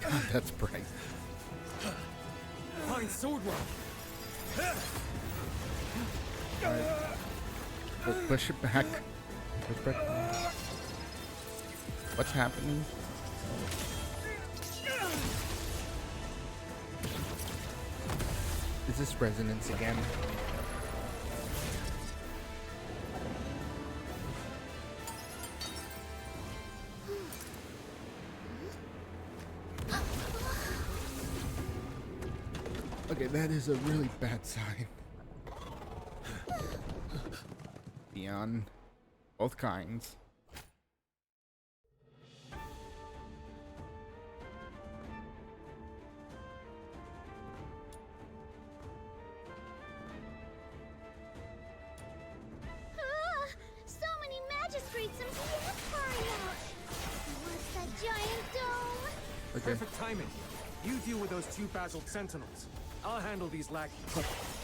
God, that's bright. Fine sword work. Alright. We'll push it back. Push back. What's happening? Is this resonance again? Okay, that is a really bad sign. Beyond both kinds. So many magistrates and PMs flying out. What's that giant dome? Okay. Perfect timing. You deal with those 2 basiled sentinels. I'll handle these lackeys.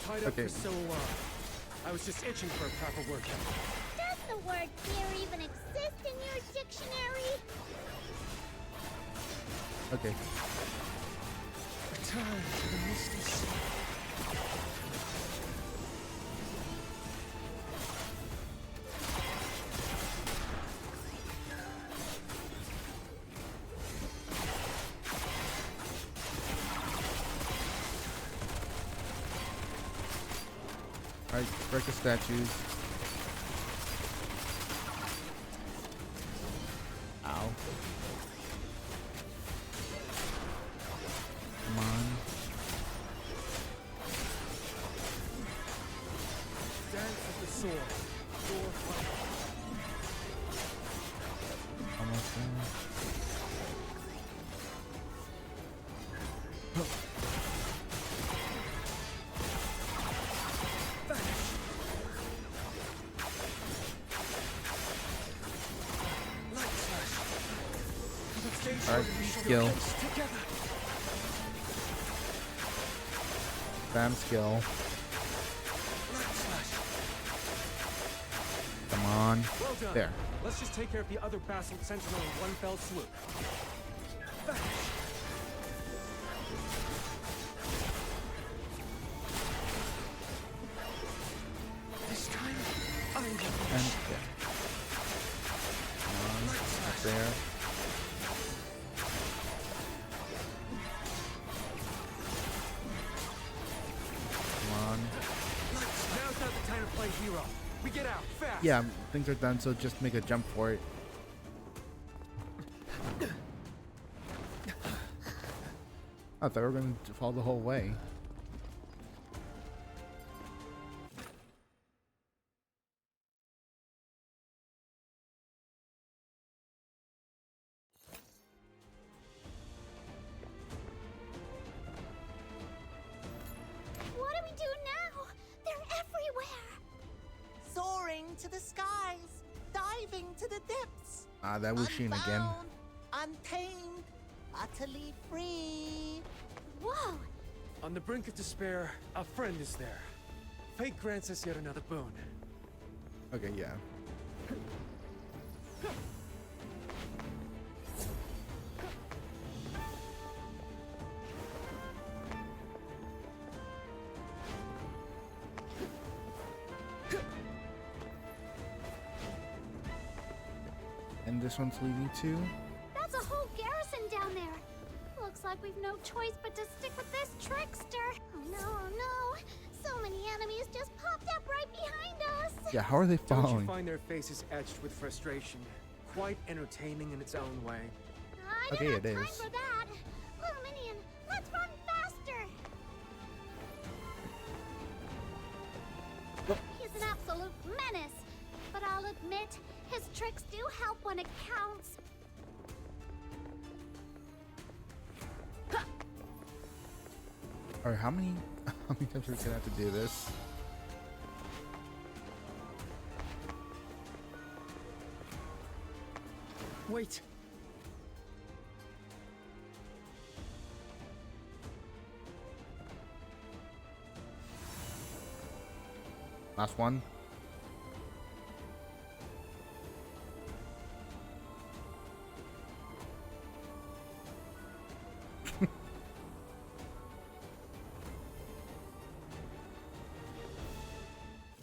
Tied up Okay. for so long. I was just itching for a proper workout. Does the word fear even exist in your dictionary? Okay. Return to the Misty Sea. Alright, break the statues. Ow. Come on. Dance with the sword. Door fight. Almost there. Alright, skill. Bam skill. Come on. Well done. There. Let's just take care of the other Basil Sentinel in one fell swoop. This time, I will And there. Come on. Up there. Come on. Now's not the time to play hero. We get out, fast! Yeah, things are done, so just make a jump for it. I thought we were going to fall the whole way. What do we do now? They're everywhere. Soaring to the skies, diving to the depths. Ah, that was Sheen again. Unbound, untamed, utterly free. Whoa! On the brink of despair, a friend is there. Fate grants us yet another boon. Okay, yeah. And this one's leading to? That's a whole garrison down there. Looks like we've no choice but to stick with this trickster. Oh no, oh no. So many enemies just popped up right behind us. Yeah, how are they Don't you following? find their faces etched with frustration? Quite entertaining in its own way. I Okay, don't have it time is. for that. Little Minion, let's run faster. He's an absolute menace. But I'll admit, his tricks do help when it counts. Alright, how many times are we gonna have to do this? Wait. Last one.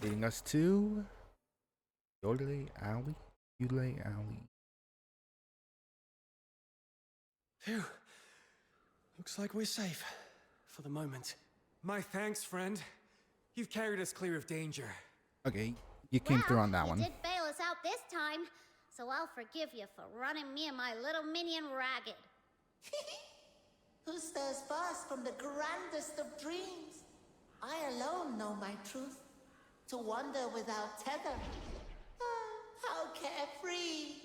Leading us to Yodele Alley. Yodele Alley. Phew. Looks like we're safe. For the moment. My thanks, friend. You've carried us clear of danger. Okay, you came through on that one. You did bail us out this time, so I'll forgive you for running me and my little minion ragged. Who stirs first from the grandest of dreams? I alone know my truth. To wander without tether. Ah, how carefree.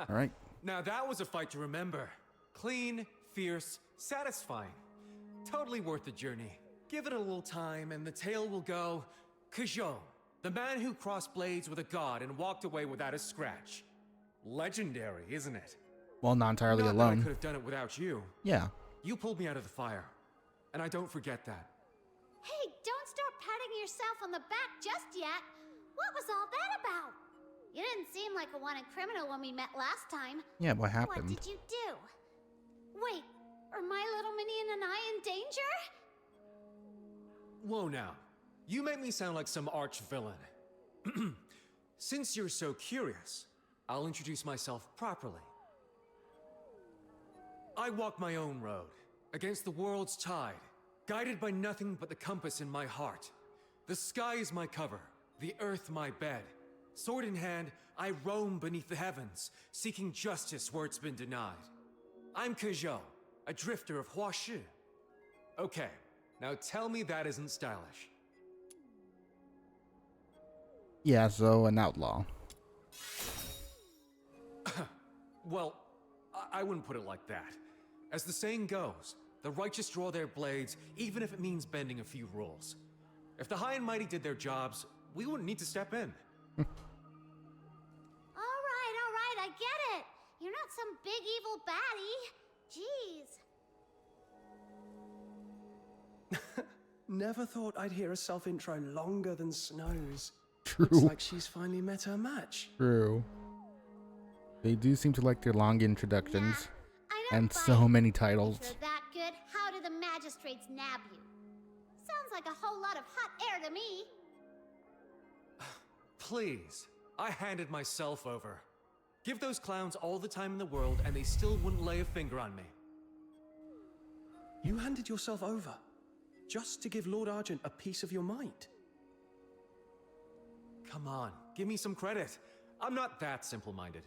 All right. Now that was a fight to remember. Clean, fierce, satisfying. Totally worth the journey. Give it a little time and the tale will go, Kajou, the man who crossed blades with a god and walked away without a scratch. Legendary, isn't it? Well, not entirely Not alone. that I could have done it without you. Yeah. You pulled me out of the fire. And I don't forget that. Hey, don't start patting yourself on the back just yet. What was all that about? You didn't seem like a wanted criminal when we met last time. Yeah, what happened? What did you do? Wait, are my little minion and I in danger? Whoa now. You make me sound like some arch-villain. Since you're so curious, I'll introduce myself properly. I walk my own road, against the world's tide, guided by nothing but the compass in my heart. The sky is my cover, the earth my bed. Sword in hand, I roam beneath the heavens, seeking justice where it's been denied. I'm Kajou, a drifter of Huashi. Okay, now tell me that isn't stylish. Yeah, so an outlaw. Well, I wouldn't put it like that. As the saying goes, the righteous draw their blades, even if it means bending a few rules. If the high and mighty did their jobs, we wouldn't need to step in. All right, I get it. You're not some big evil baddie. Jeez. Never thought I'd hear a self-intro longer than Snow's. True. Looks like she's finally met her match. True. They do seem to like their long introductions. I And don't so bite. many titles. If you're that good, how do the magistrates nab you? Sounds like a whole lot of hot air to me. Please, I handed myself over. Give those clowns all the time in the world and they still wouldn't lay a finger on me. You handed yourself over, just to give Lord Argent a piece of your mind. Come on, give me some credit. I'm not that simple-minded.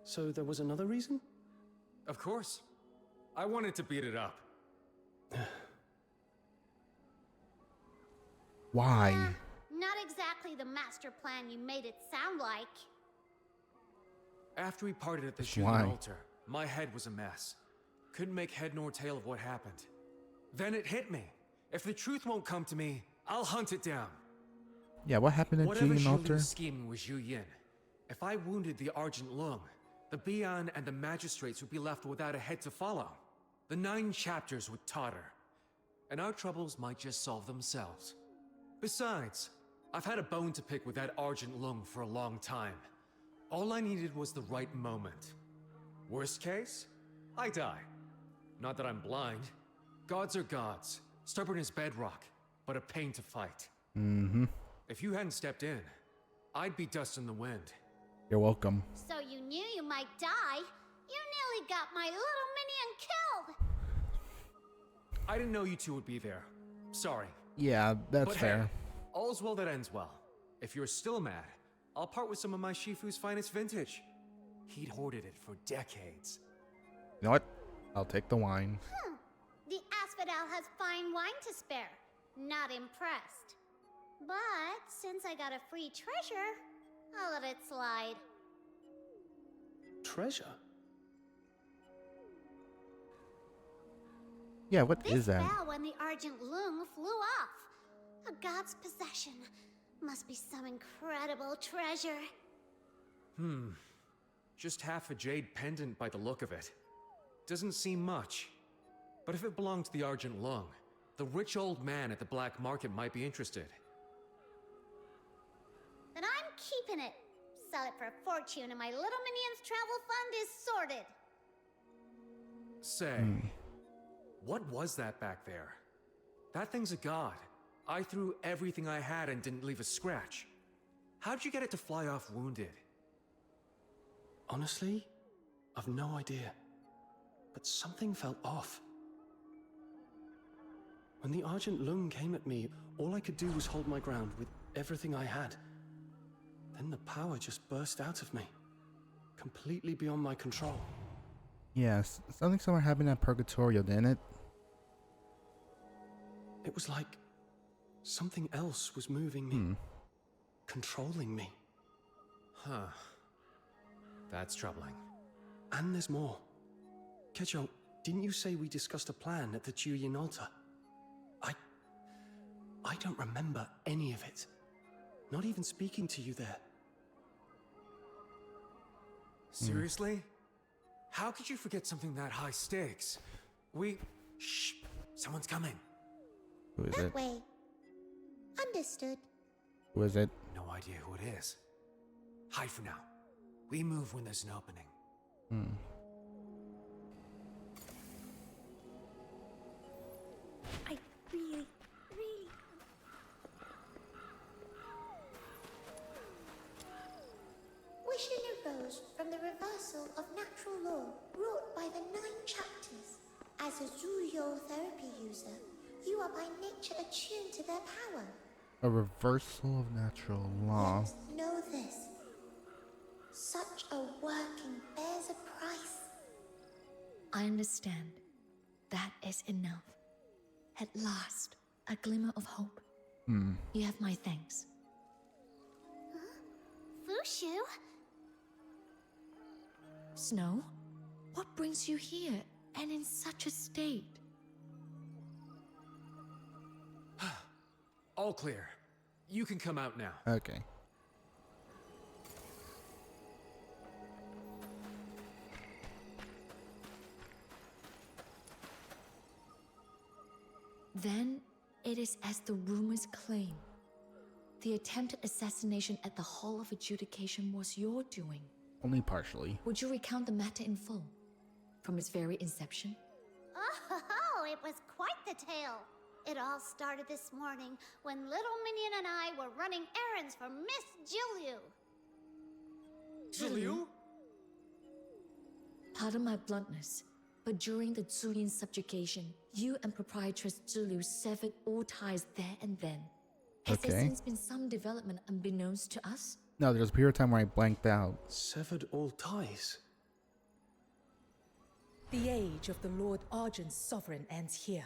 So there was another reason? Of course. I wanted to beat it up. Why? Not exactly the master plan you made it sound like. After we parted at the Why? shooting altar, my head was a mess. Couldn't make head nor tail of what happened. Then it hit me. If the truth won't come to me, I'll hunt it down. Yeah, what happened at Whatever Julian Altar? Shili's scheming was Yu Yin. If I wounded the Argent Lung, the Bian and the magistrates would be left without a head to follow. The 9 chapters would totter. And our troubles might just solve themselves. Besides, I've had a bone to pick with that Argent Lung for a long time. All I needed was the right moment. Worst case, I die. Not that I'm blind. Gods are gods, stubborn as bedrock, but a pain to fight. Mm-hmm. If you hadn't stepped in, I'd be dust in the wind. You're welcome. So you knew you might die. You nearly got my little minion killed. I didn't know you two would be there. Sorry. Yeah, that's But fair. hey, all's well that ends well. If you're still mad, I'll part with some of my Shifu's finest vintage. He'd hoarded it for decades. You know what? I'll take the wine. The Asphodel has fine wine to spare. Not impressed. But since I got a free treasure, I'll let it slide. Treasure? Yeah, what This is that? fell when the Argent Loom flew off. A god's possession. Must be some incredible treasure. Just half a jade pendant by the look of it. Doesn't seem much. But if it belonged to the Argent Lung, the rich old man at the black market might be interested. Then I'm keeping it. Sell it for a fortune and my little minions travel fund is sorted. Say, what was that back there? That thing's a god. I threw everything I had and didn't leave a scratch. How'd you get it to fly off wounded? Honestly, I've no idea. But something felt off. When the Argent Lung came at me, all I could do was hold my ground with everything I had. Then the power just burst out of me. Completely beyond my control. Yes, something similar happened at Purgatorio, didn't it? It was like something else was moving me. Controlling me. Huh. That's troubling. And there's more. Kecho, didn't you say we discussed a plan at the Julian altar? I don't remember any of it. Not even speaking to you there. Seriously? How could you forget something that high stakes? Shh! Someone's coming. Who is That it? way. Understood. Who is it? No idea who it is. Hide for now. We move when there's an opening. I really Wishing arose from the reversal of natural law wrought by the 9 chapters. As a Zuyo therapy user, you are by nature attuned to their power. A reversal of natural law. Yet know this. Such a working bears a price. I understand. That is enough. At last, a glimmer of hope. You have my thanks. Fushu? Snow, what brings you here and in such a state? All clear. You can come out now. Okay. Then it is as the rumors claim. The attempted assassination at the Hall of Adjudication was your doing. Only partially. Would you recount the matter in full? From its very inception? Oh, it was quite the tale. It all started this morning when Little Minion and I were running errands for Miss Jilyu. Ziliu? Pardon my bluntness, but during the Zuyin subjugation, you and proprietress Ziliu severed all ties there and then. Has there since been some development unbeknownst to us? No, there's a period of time where I blanked out. Severed all ties? The age of the Lord Argent's sovereign ends here,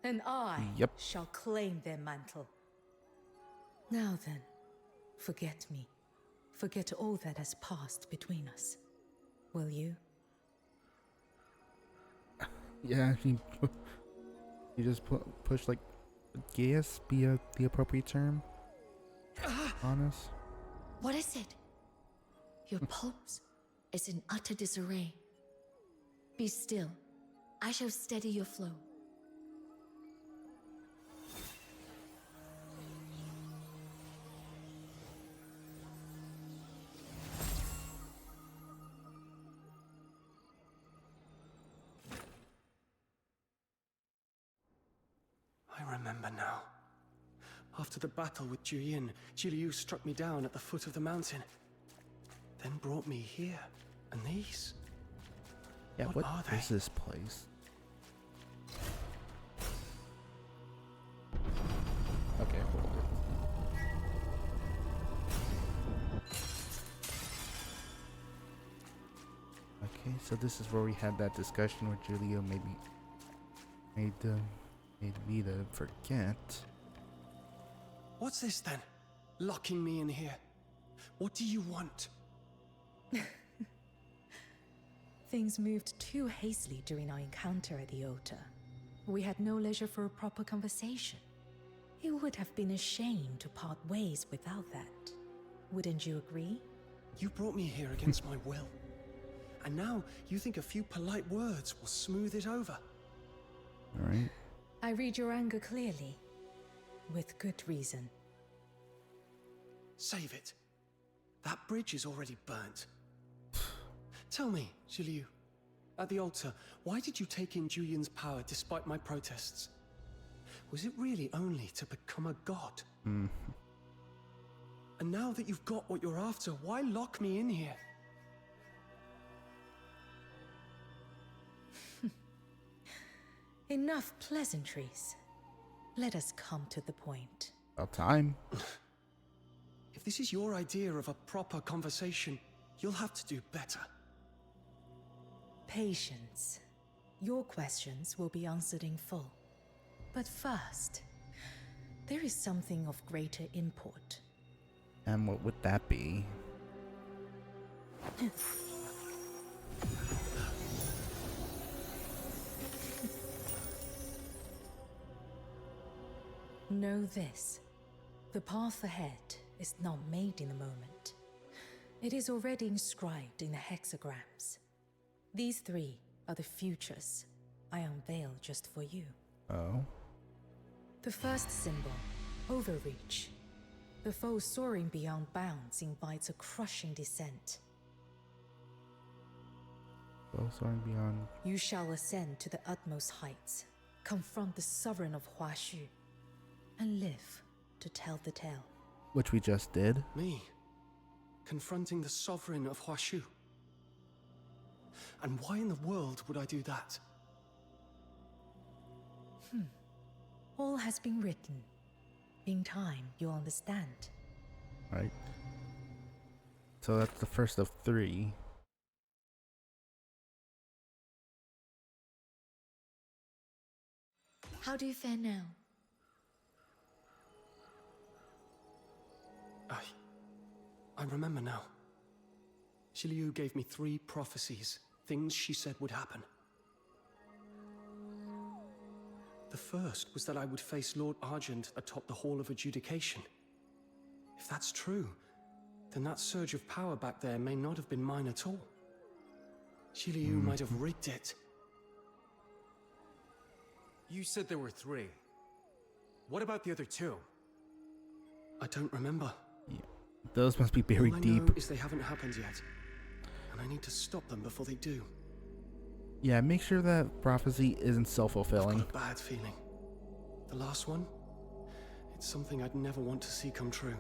and I shall claim their mantle. Now then, forget me. Forget all that has passed between us. Will you? Yeah, you just push like, guess be the appropriate term. Honest. What is it? Your pulse is in utter disarray. Be still. I shall steady your flow. I remember now. After the battle with Juyin, Jilyu struck me down at the foot of the mountain. Then brought me here. And these? Yeah, what are they? is this place? Okay, hold it. Okay, so this is where we had that discussion with Julio. Maybe Made me to forget. What's this then? Locking me in here. What do you want? Things moved too hastily during our encounter at the altar. We had no leisure for a proper conversation. It would have been a shame to part ways without that. Wouldn't you agree? You brought me here against my will. And now you think a few polite words will smooth it over. All right. I read your anger clearly. With good reason. Save it. That bridge is already burnt. Tell me, Zhiliu, at the altar, why did you take in Julian's power despite my protests? Was it really only to become a god? And now that you've got what you're after, why lock me in here? Enough pleasantries. Let us come to the point. About time. If this is your idea of a proper conversation, you'll have to do better. Patience. Your questions will be answered in full. But first, there is something of greater import. And what would that be? Know this. The path ahead is not made in a moment. It is already inscribed in the hexagrams. These three are the futures I unveil just for you. Oh. The first symbol, overreach. The foe soaring beyond bounds invites a crushing descent. Foe soaring beyond. You shall ascend to the utmost heights, confront the sovereign of Huaxu, and live to tell the tale. Which we just did. Me? Confronting the sovereign of Huaxu? And why in the world would I do that? All has been written. In time, you'll understand. Right. So that's the first of three. How do you fare now? I remember now. Zhiliu gave me 3 prophecies, things she said would happen. The first was that I would face Lord Argent atop the Hall of Adjudication. If that's true, then that surge of power back there may not have been mine at all. Zhiliu might have rigged it. You said there were 3. What about the other 2? I don't remember. Yeah. Those must be buried All I deep. know is they haven't happened yet, and I need to stop them before they do. Yeah, make sure that prophecy isn't self-fulfilling. I've got a bad feeling. The last one, it's something I'd never want to see come true.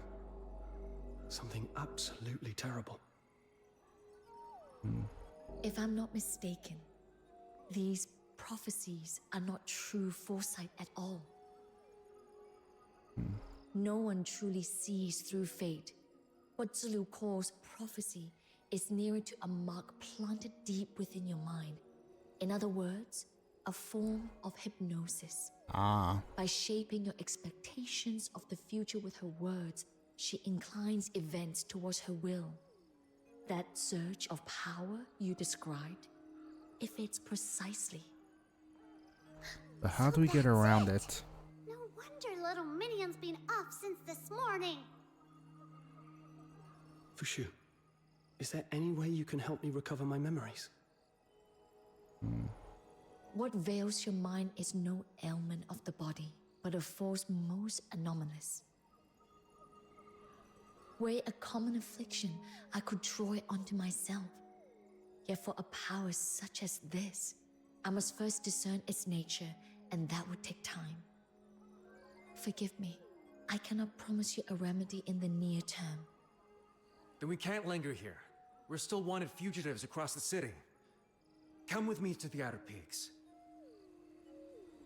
Something absolutely terrible. If I'm not mistaken, these prophecies are not true foresight at all. No one truly sees through fate. What Zulu calls prophecy is nearer to a mark planted deep within your mind. In other words, a form of hypnosis. By shaping your expectations of the future with her words, she inclines events towards her will. That surge of power you described, it fits precisely. But how do we get around it? No wonder little Minion's been up since this morning. Fushu, is there any way you can help me recover my memories? What veils your mind is no ailment of the body, but a force most anomalous. Were a common affliction, I could draw it onto myself. Yet for a power such as this, I must first discern its nature, and that would take time. Forgive me, I cannot promise you a remedy in the near term. Then we can't linger here. We're still wanted fugitives across the city. Come with me to the Outer Peaks.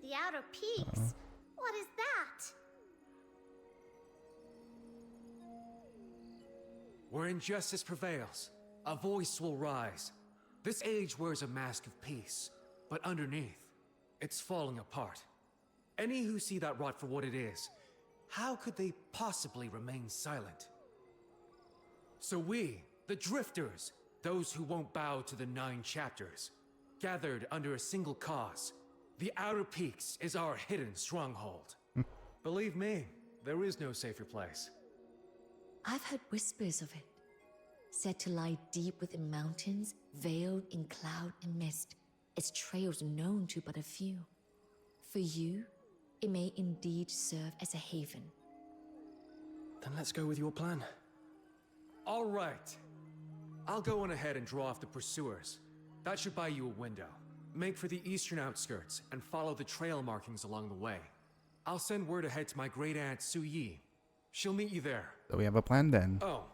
The Outer Peaks? What is that? Where injustice prevails, a voice will rise. This age wears a mask of peace, but underneath, It's falling apart. Any who see that rot for what it is, how could they possibly remain silent? So we, the Drifters, those who won't bow to the 9 chapters, gathered under a single cause. The Outer Peaks is our hidden stronghold. Believe me, there is no safer place. I've heard whispers of it. Said to lie deep within mountains, veiled in cloud and mist, its trails known to but a few. For you, it may indeed serve as a haven. Then let's go with your plan. All right. I'll go on ahead and draw off the pursuers. That should buy you a window. Make for the eastern outskirts and follow the trail markings along the way. I'll send word ahead to my great-aunt Su Yi. She'll meet you there. So we have a plan then. Oh,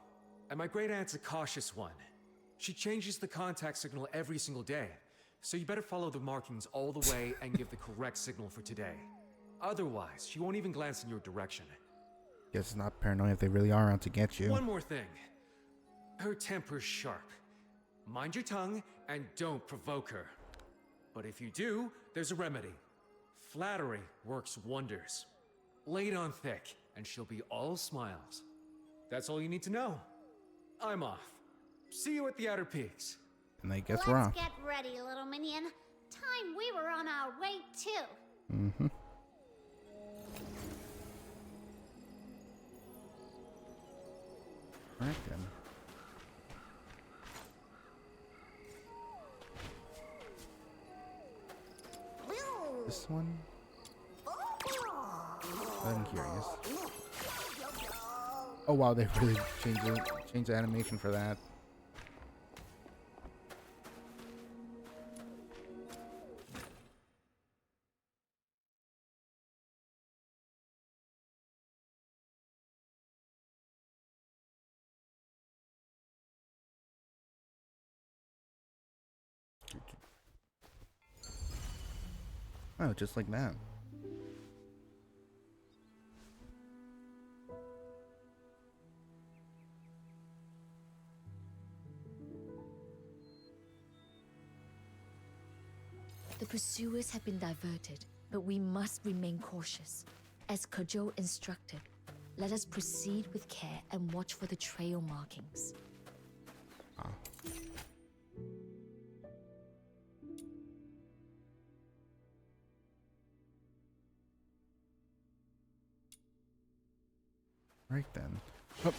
and my great-aunt's a cautious one. She changes the contact signal every single day, so you better follow the markings all the way and give the correct signal for today. Otherwise, she won't even glance in your direction. Guess it's not paranoid if they really are out to get you. One more thing. Her temper's sharp. Mind your tongue and don't provoke her. But if you do, there's a remedy. Flattery works wonders. Lay it on thick, and she'll be all smiles. That's all you need to know. I'm off. See you at the Outer Peaks. And I guess we're off. Let's get ready, little minion. Time we were on our way too. Mm-hmm. Alright then. This one? I'm curious. Oh wow, they really changed the animation for that. Oh, just like that. The pursuers have been diverted, but we must remain cautious. As Kojo instructed, let us proceed with care and watch for the trail markings. Right then. Oh.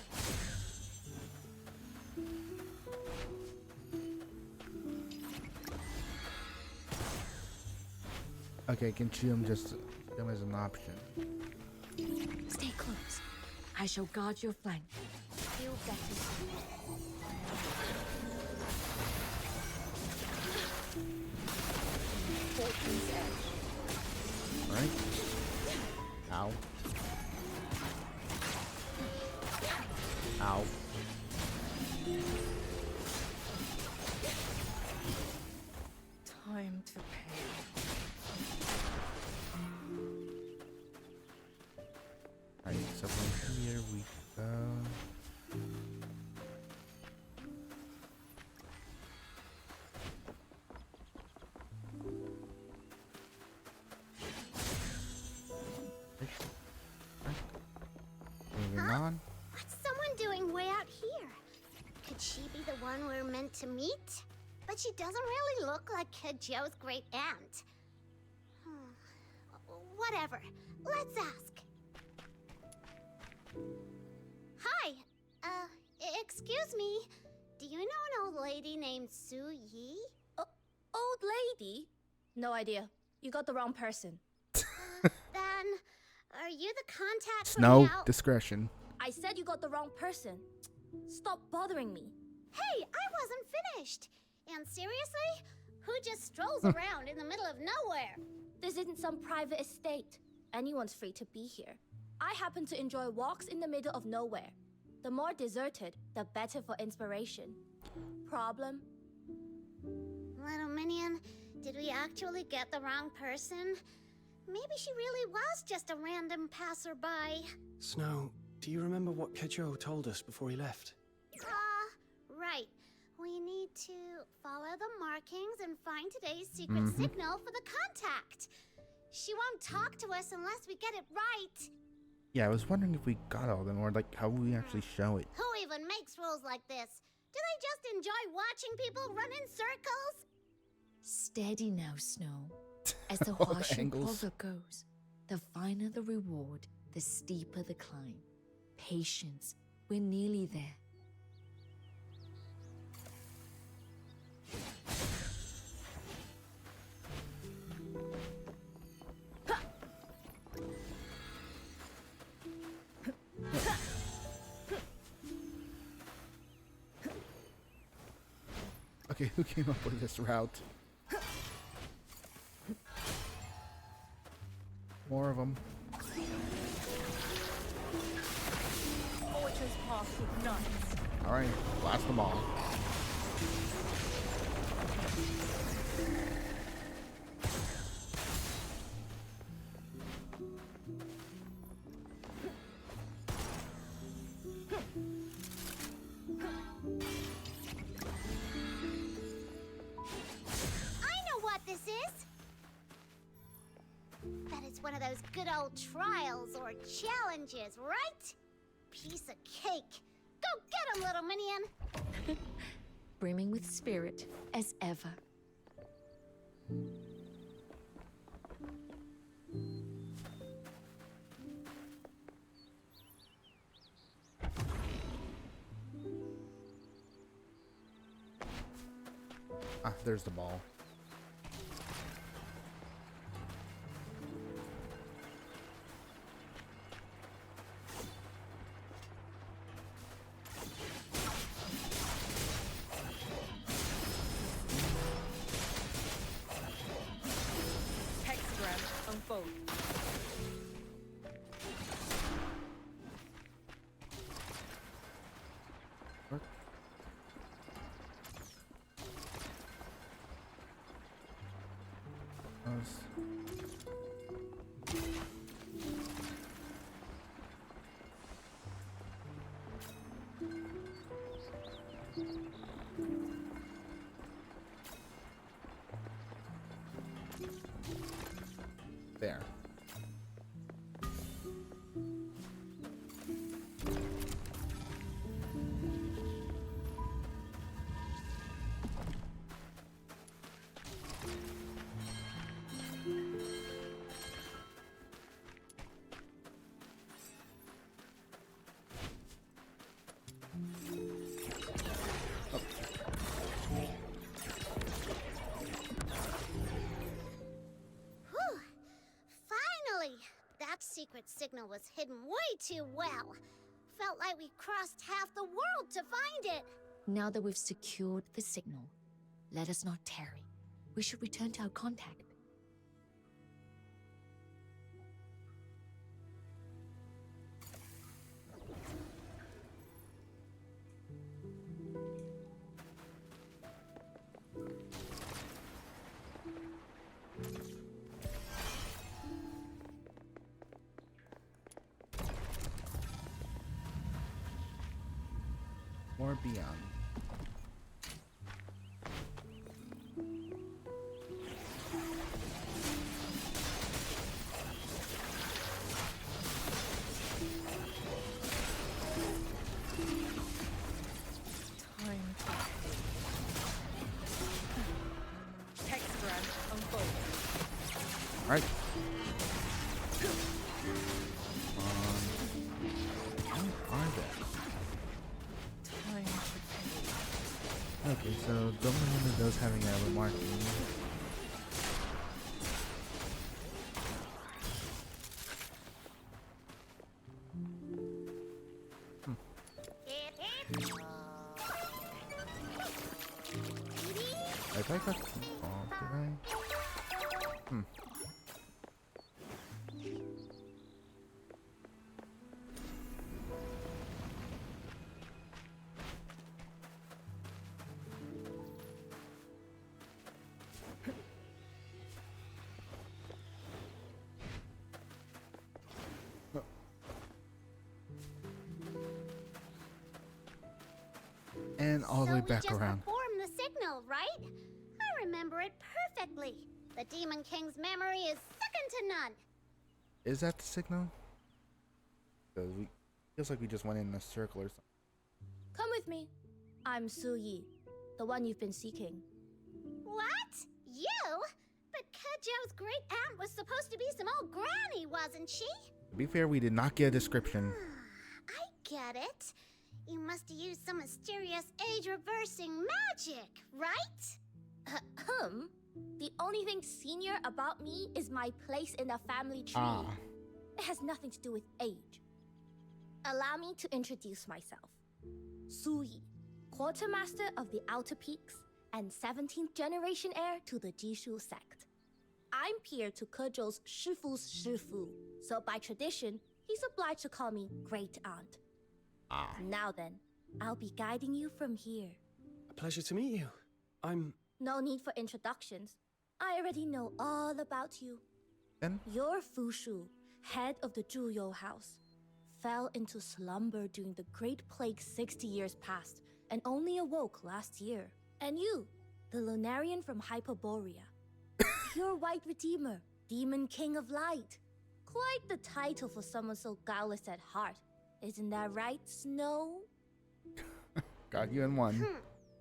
Okay, can shoot him just him as an option. Stay close. I shall guard your flank. Feel better. Fortune's edge. Right? Ow. Ow. Time to pay. Alright, so from here we go. Moving on. What's someone doing way out here? Could she be the one we're meant to meet? But she doesn't really look like Kid Joe's great aunt. Whatever. Let's ask. Hi. Excuse me. Do you know an old lady named Su Yi? Old lady? No idea. You got the wrong person. Then, are you the contact for No the discretion. I said you got the wrong person. Stop bothering me. Hey, I wasn't finished. And seriously? Who just strolls around in the middle of nowhere? This isn't some private estate. Anyone's free to be here. I happen to enjoy walks in the middle of nowhere. The more deserted, the better for inspiration. Problem? Little minion, did we actually get the wrong person? Maybe she really was just a random passerby. Snow, do you remember what Kejo told us before he left? Right. We need need to follow the markings and find today's secret signal for the contact. She won't talk to us unless we get it right. Yeah, I was wondering if we got all of them, or like how we actually show it. Who even makes rules like this? Do they just enjoy watching people run in circles? Steady now, Snow. As the All the harsher angles. proverb goes, the finer the reward, the steeper the climb. Patience, we're nearly there. Okay, who came up with this route? More of them. Fortress path ignites. All right, blast them all. One of those good old trials or challenges, right? Piece of cake. Go get 'em, little minion. Brimming with spirit, as ever. Ah, there's the ball. What? There. Secret signal was hidden way too well. Felt like we crossed half the world to find it. Now that we've secured the signal, let us not tarry. We should return to our contact. More beyond. Time to hexagram unfold. All right. Are they? Okay, so don't remember those having a remarking. I think I got them all, did I? And all the way back around. So we just perform the perfectly. The Demon King's memory is second to none. Is that the signal? Because we feels like we just went in a circle or something. Come with me. I'm Su Yi, the one you've been seeking. What? You? But Kejou's great aunt was supposed to be some old granny, wasn't she? To be fair, we did not get a description. I get it. You must have used some mysterious age-reversing magic, right? The only thing senior about me is my place in the family tree. It has nothing to do with age. Allow me to introduce myself. Su Yi, quartermaster of the Outer Peaks and 17th generation heir to the Jishu sect. I'm peer to Kejou's Shifu's Shifu, so by tradition, he's obliged to call me Great Aunt. Now then, I'll be guiding you from here. A pleasure to meet you. I'm... No need for introductions. I already know all about you. Then? Your Fushu, head of the Zhuyo house, fell into slumber during the Great Plague 60 years past and only awoke last year. And you, the Lunarian from Hyperborea, pure white redeemer, Demon King of Light. Quite the title for someone so guileless at heart. Isn't that right, Snow? Got you in one.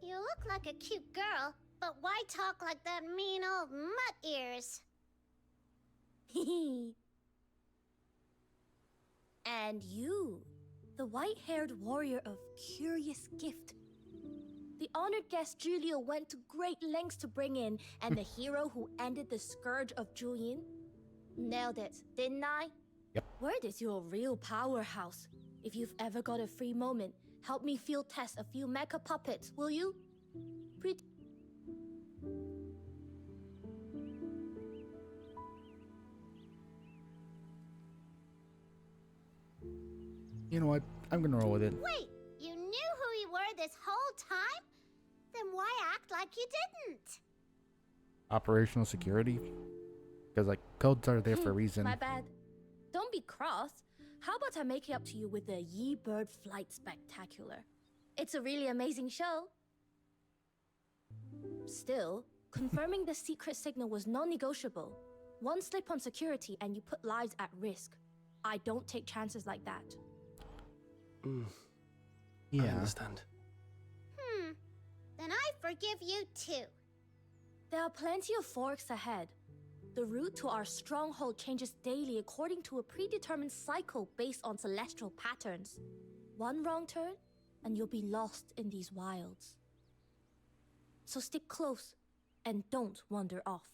You look like a cute girl, but why talk like that mean old mutt ears? And you, the white-haired warrior of curious gift. The honored guest Julio went to great lengths to bring in, and the hero who ended the scourge of Juyin. Nailed it, didn't I? Yep. Where is your real powerhouse? If you've ever got a free moment, help me field test a few mecha puppets, will you? You know what? I'm gonna roll with it. Wait, you knew who you were this whole time? Then why act like you didn't? Operational security? Because, like, codes are there for a reason. My bad. Don't be cross. How about I make it up to you with the Yi Bird Flight Spectacular? It's a really amazing show. Still, confirming the secret signal was non-negotiable. One slip on security and you put lives at risk. I don't take chances like that. I understand. Then I forgive you too. There are plenty of forks ahead. The route to our stronghold changes daily according to a predetermined cycle based on celestial patterns. One wrong turn, and you'll be lost in these wilds. So stick close, and don't wander off.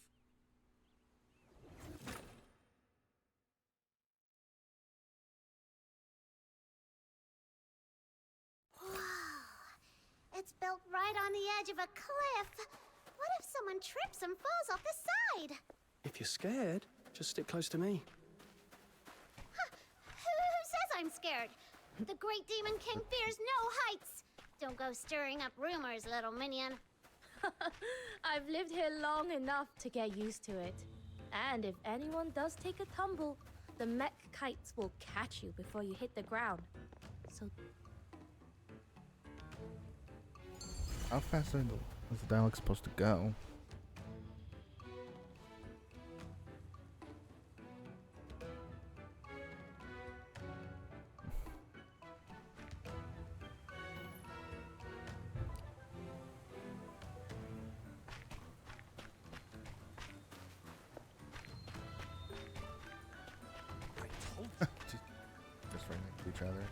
Whoa! It's built right on the edge of a cliff. What if someone trips and falls off the side? If you're scared, just stick close to me. Who says I'm scared? The great Demon King fears no heights. Don't go stirring up rumors, little minion. I've lived here long enough to get used to it. And if anyone does take a tumble, the mech kites will catch you before you hit the ground. So... How fast is the dialogue supposed to go? Just right next to each other.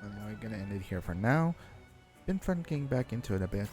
And we're gonna end it here for now. Been fun getting back into it a bit.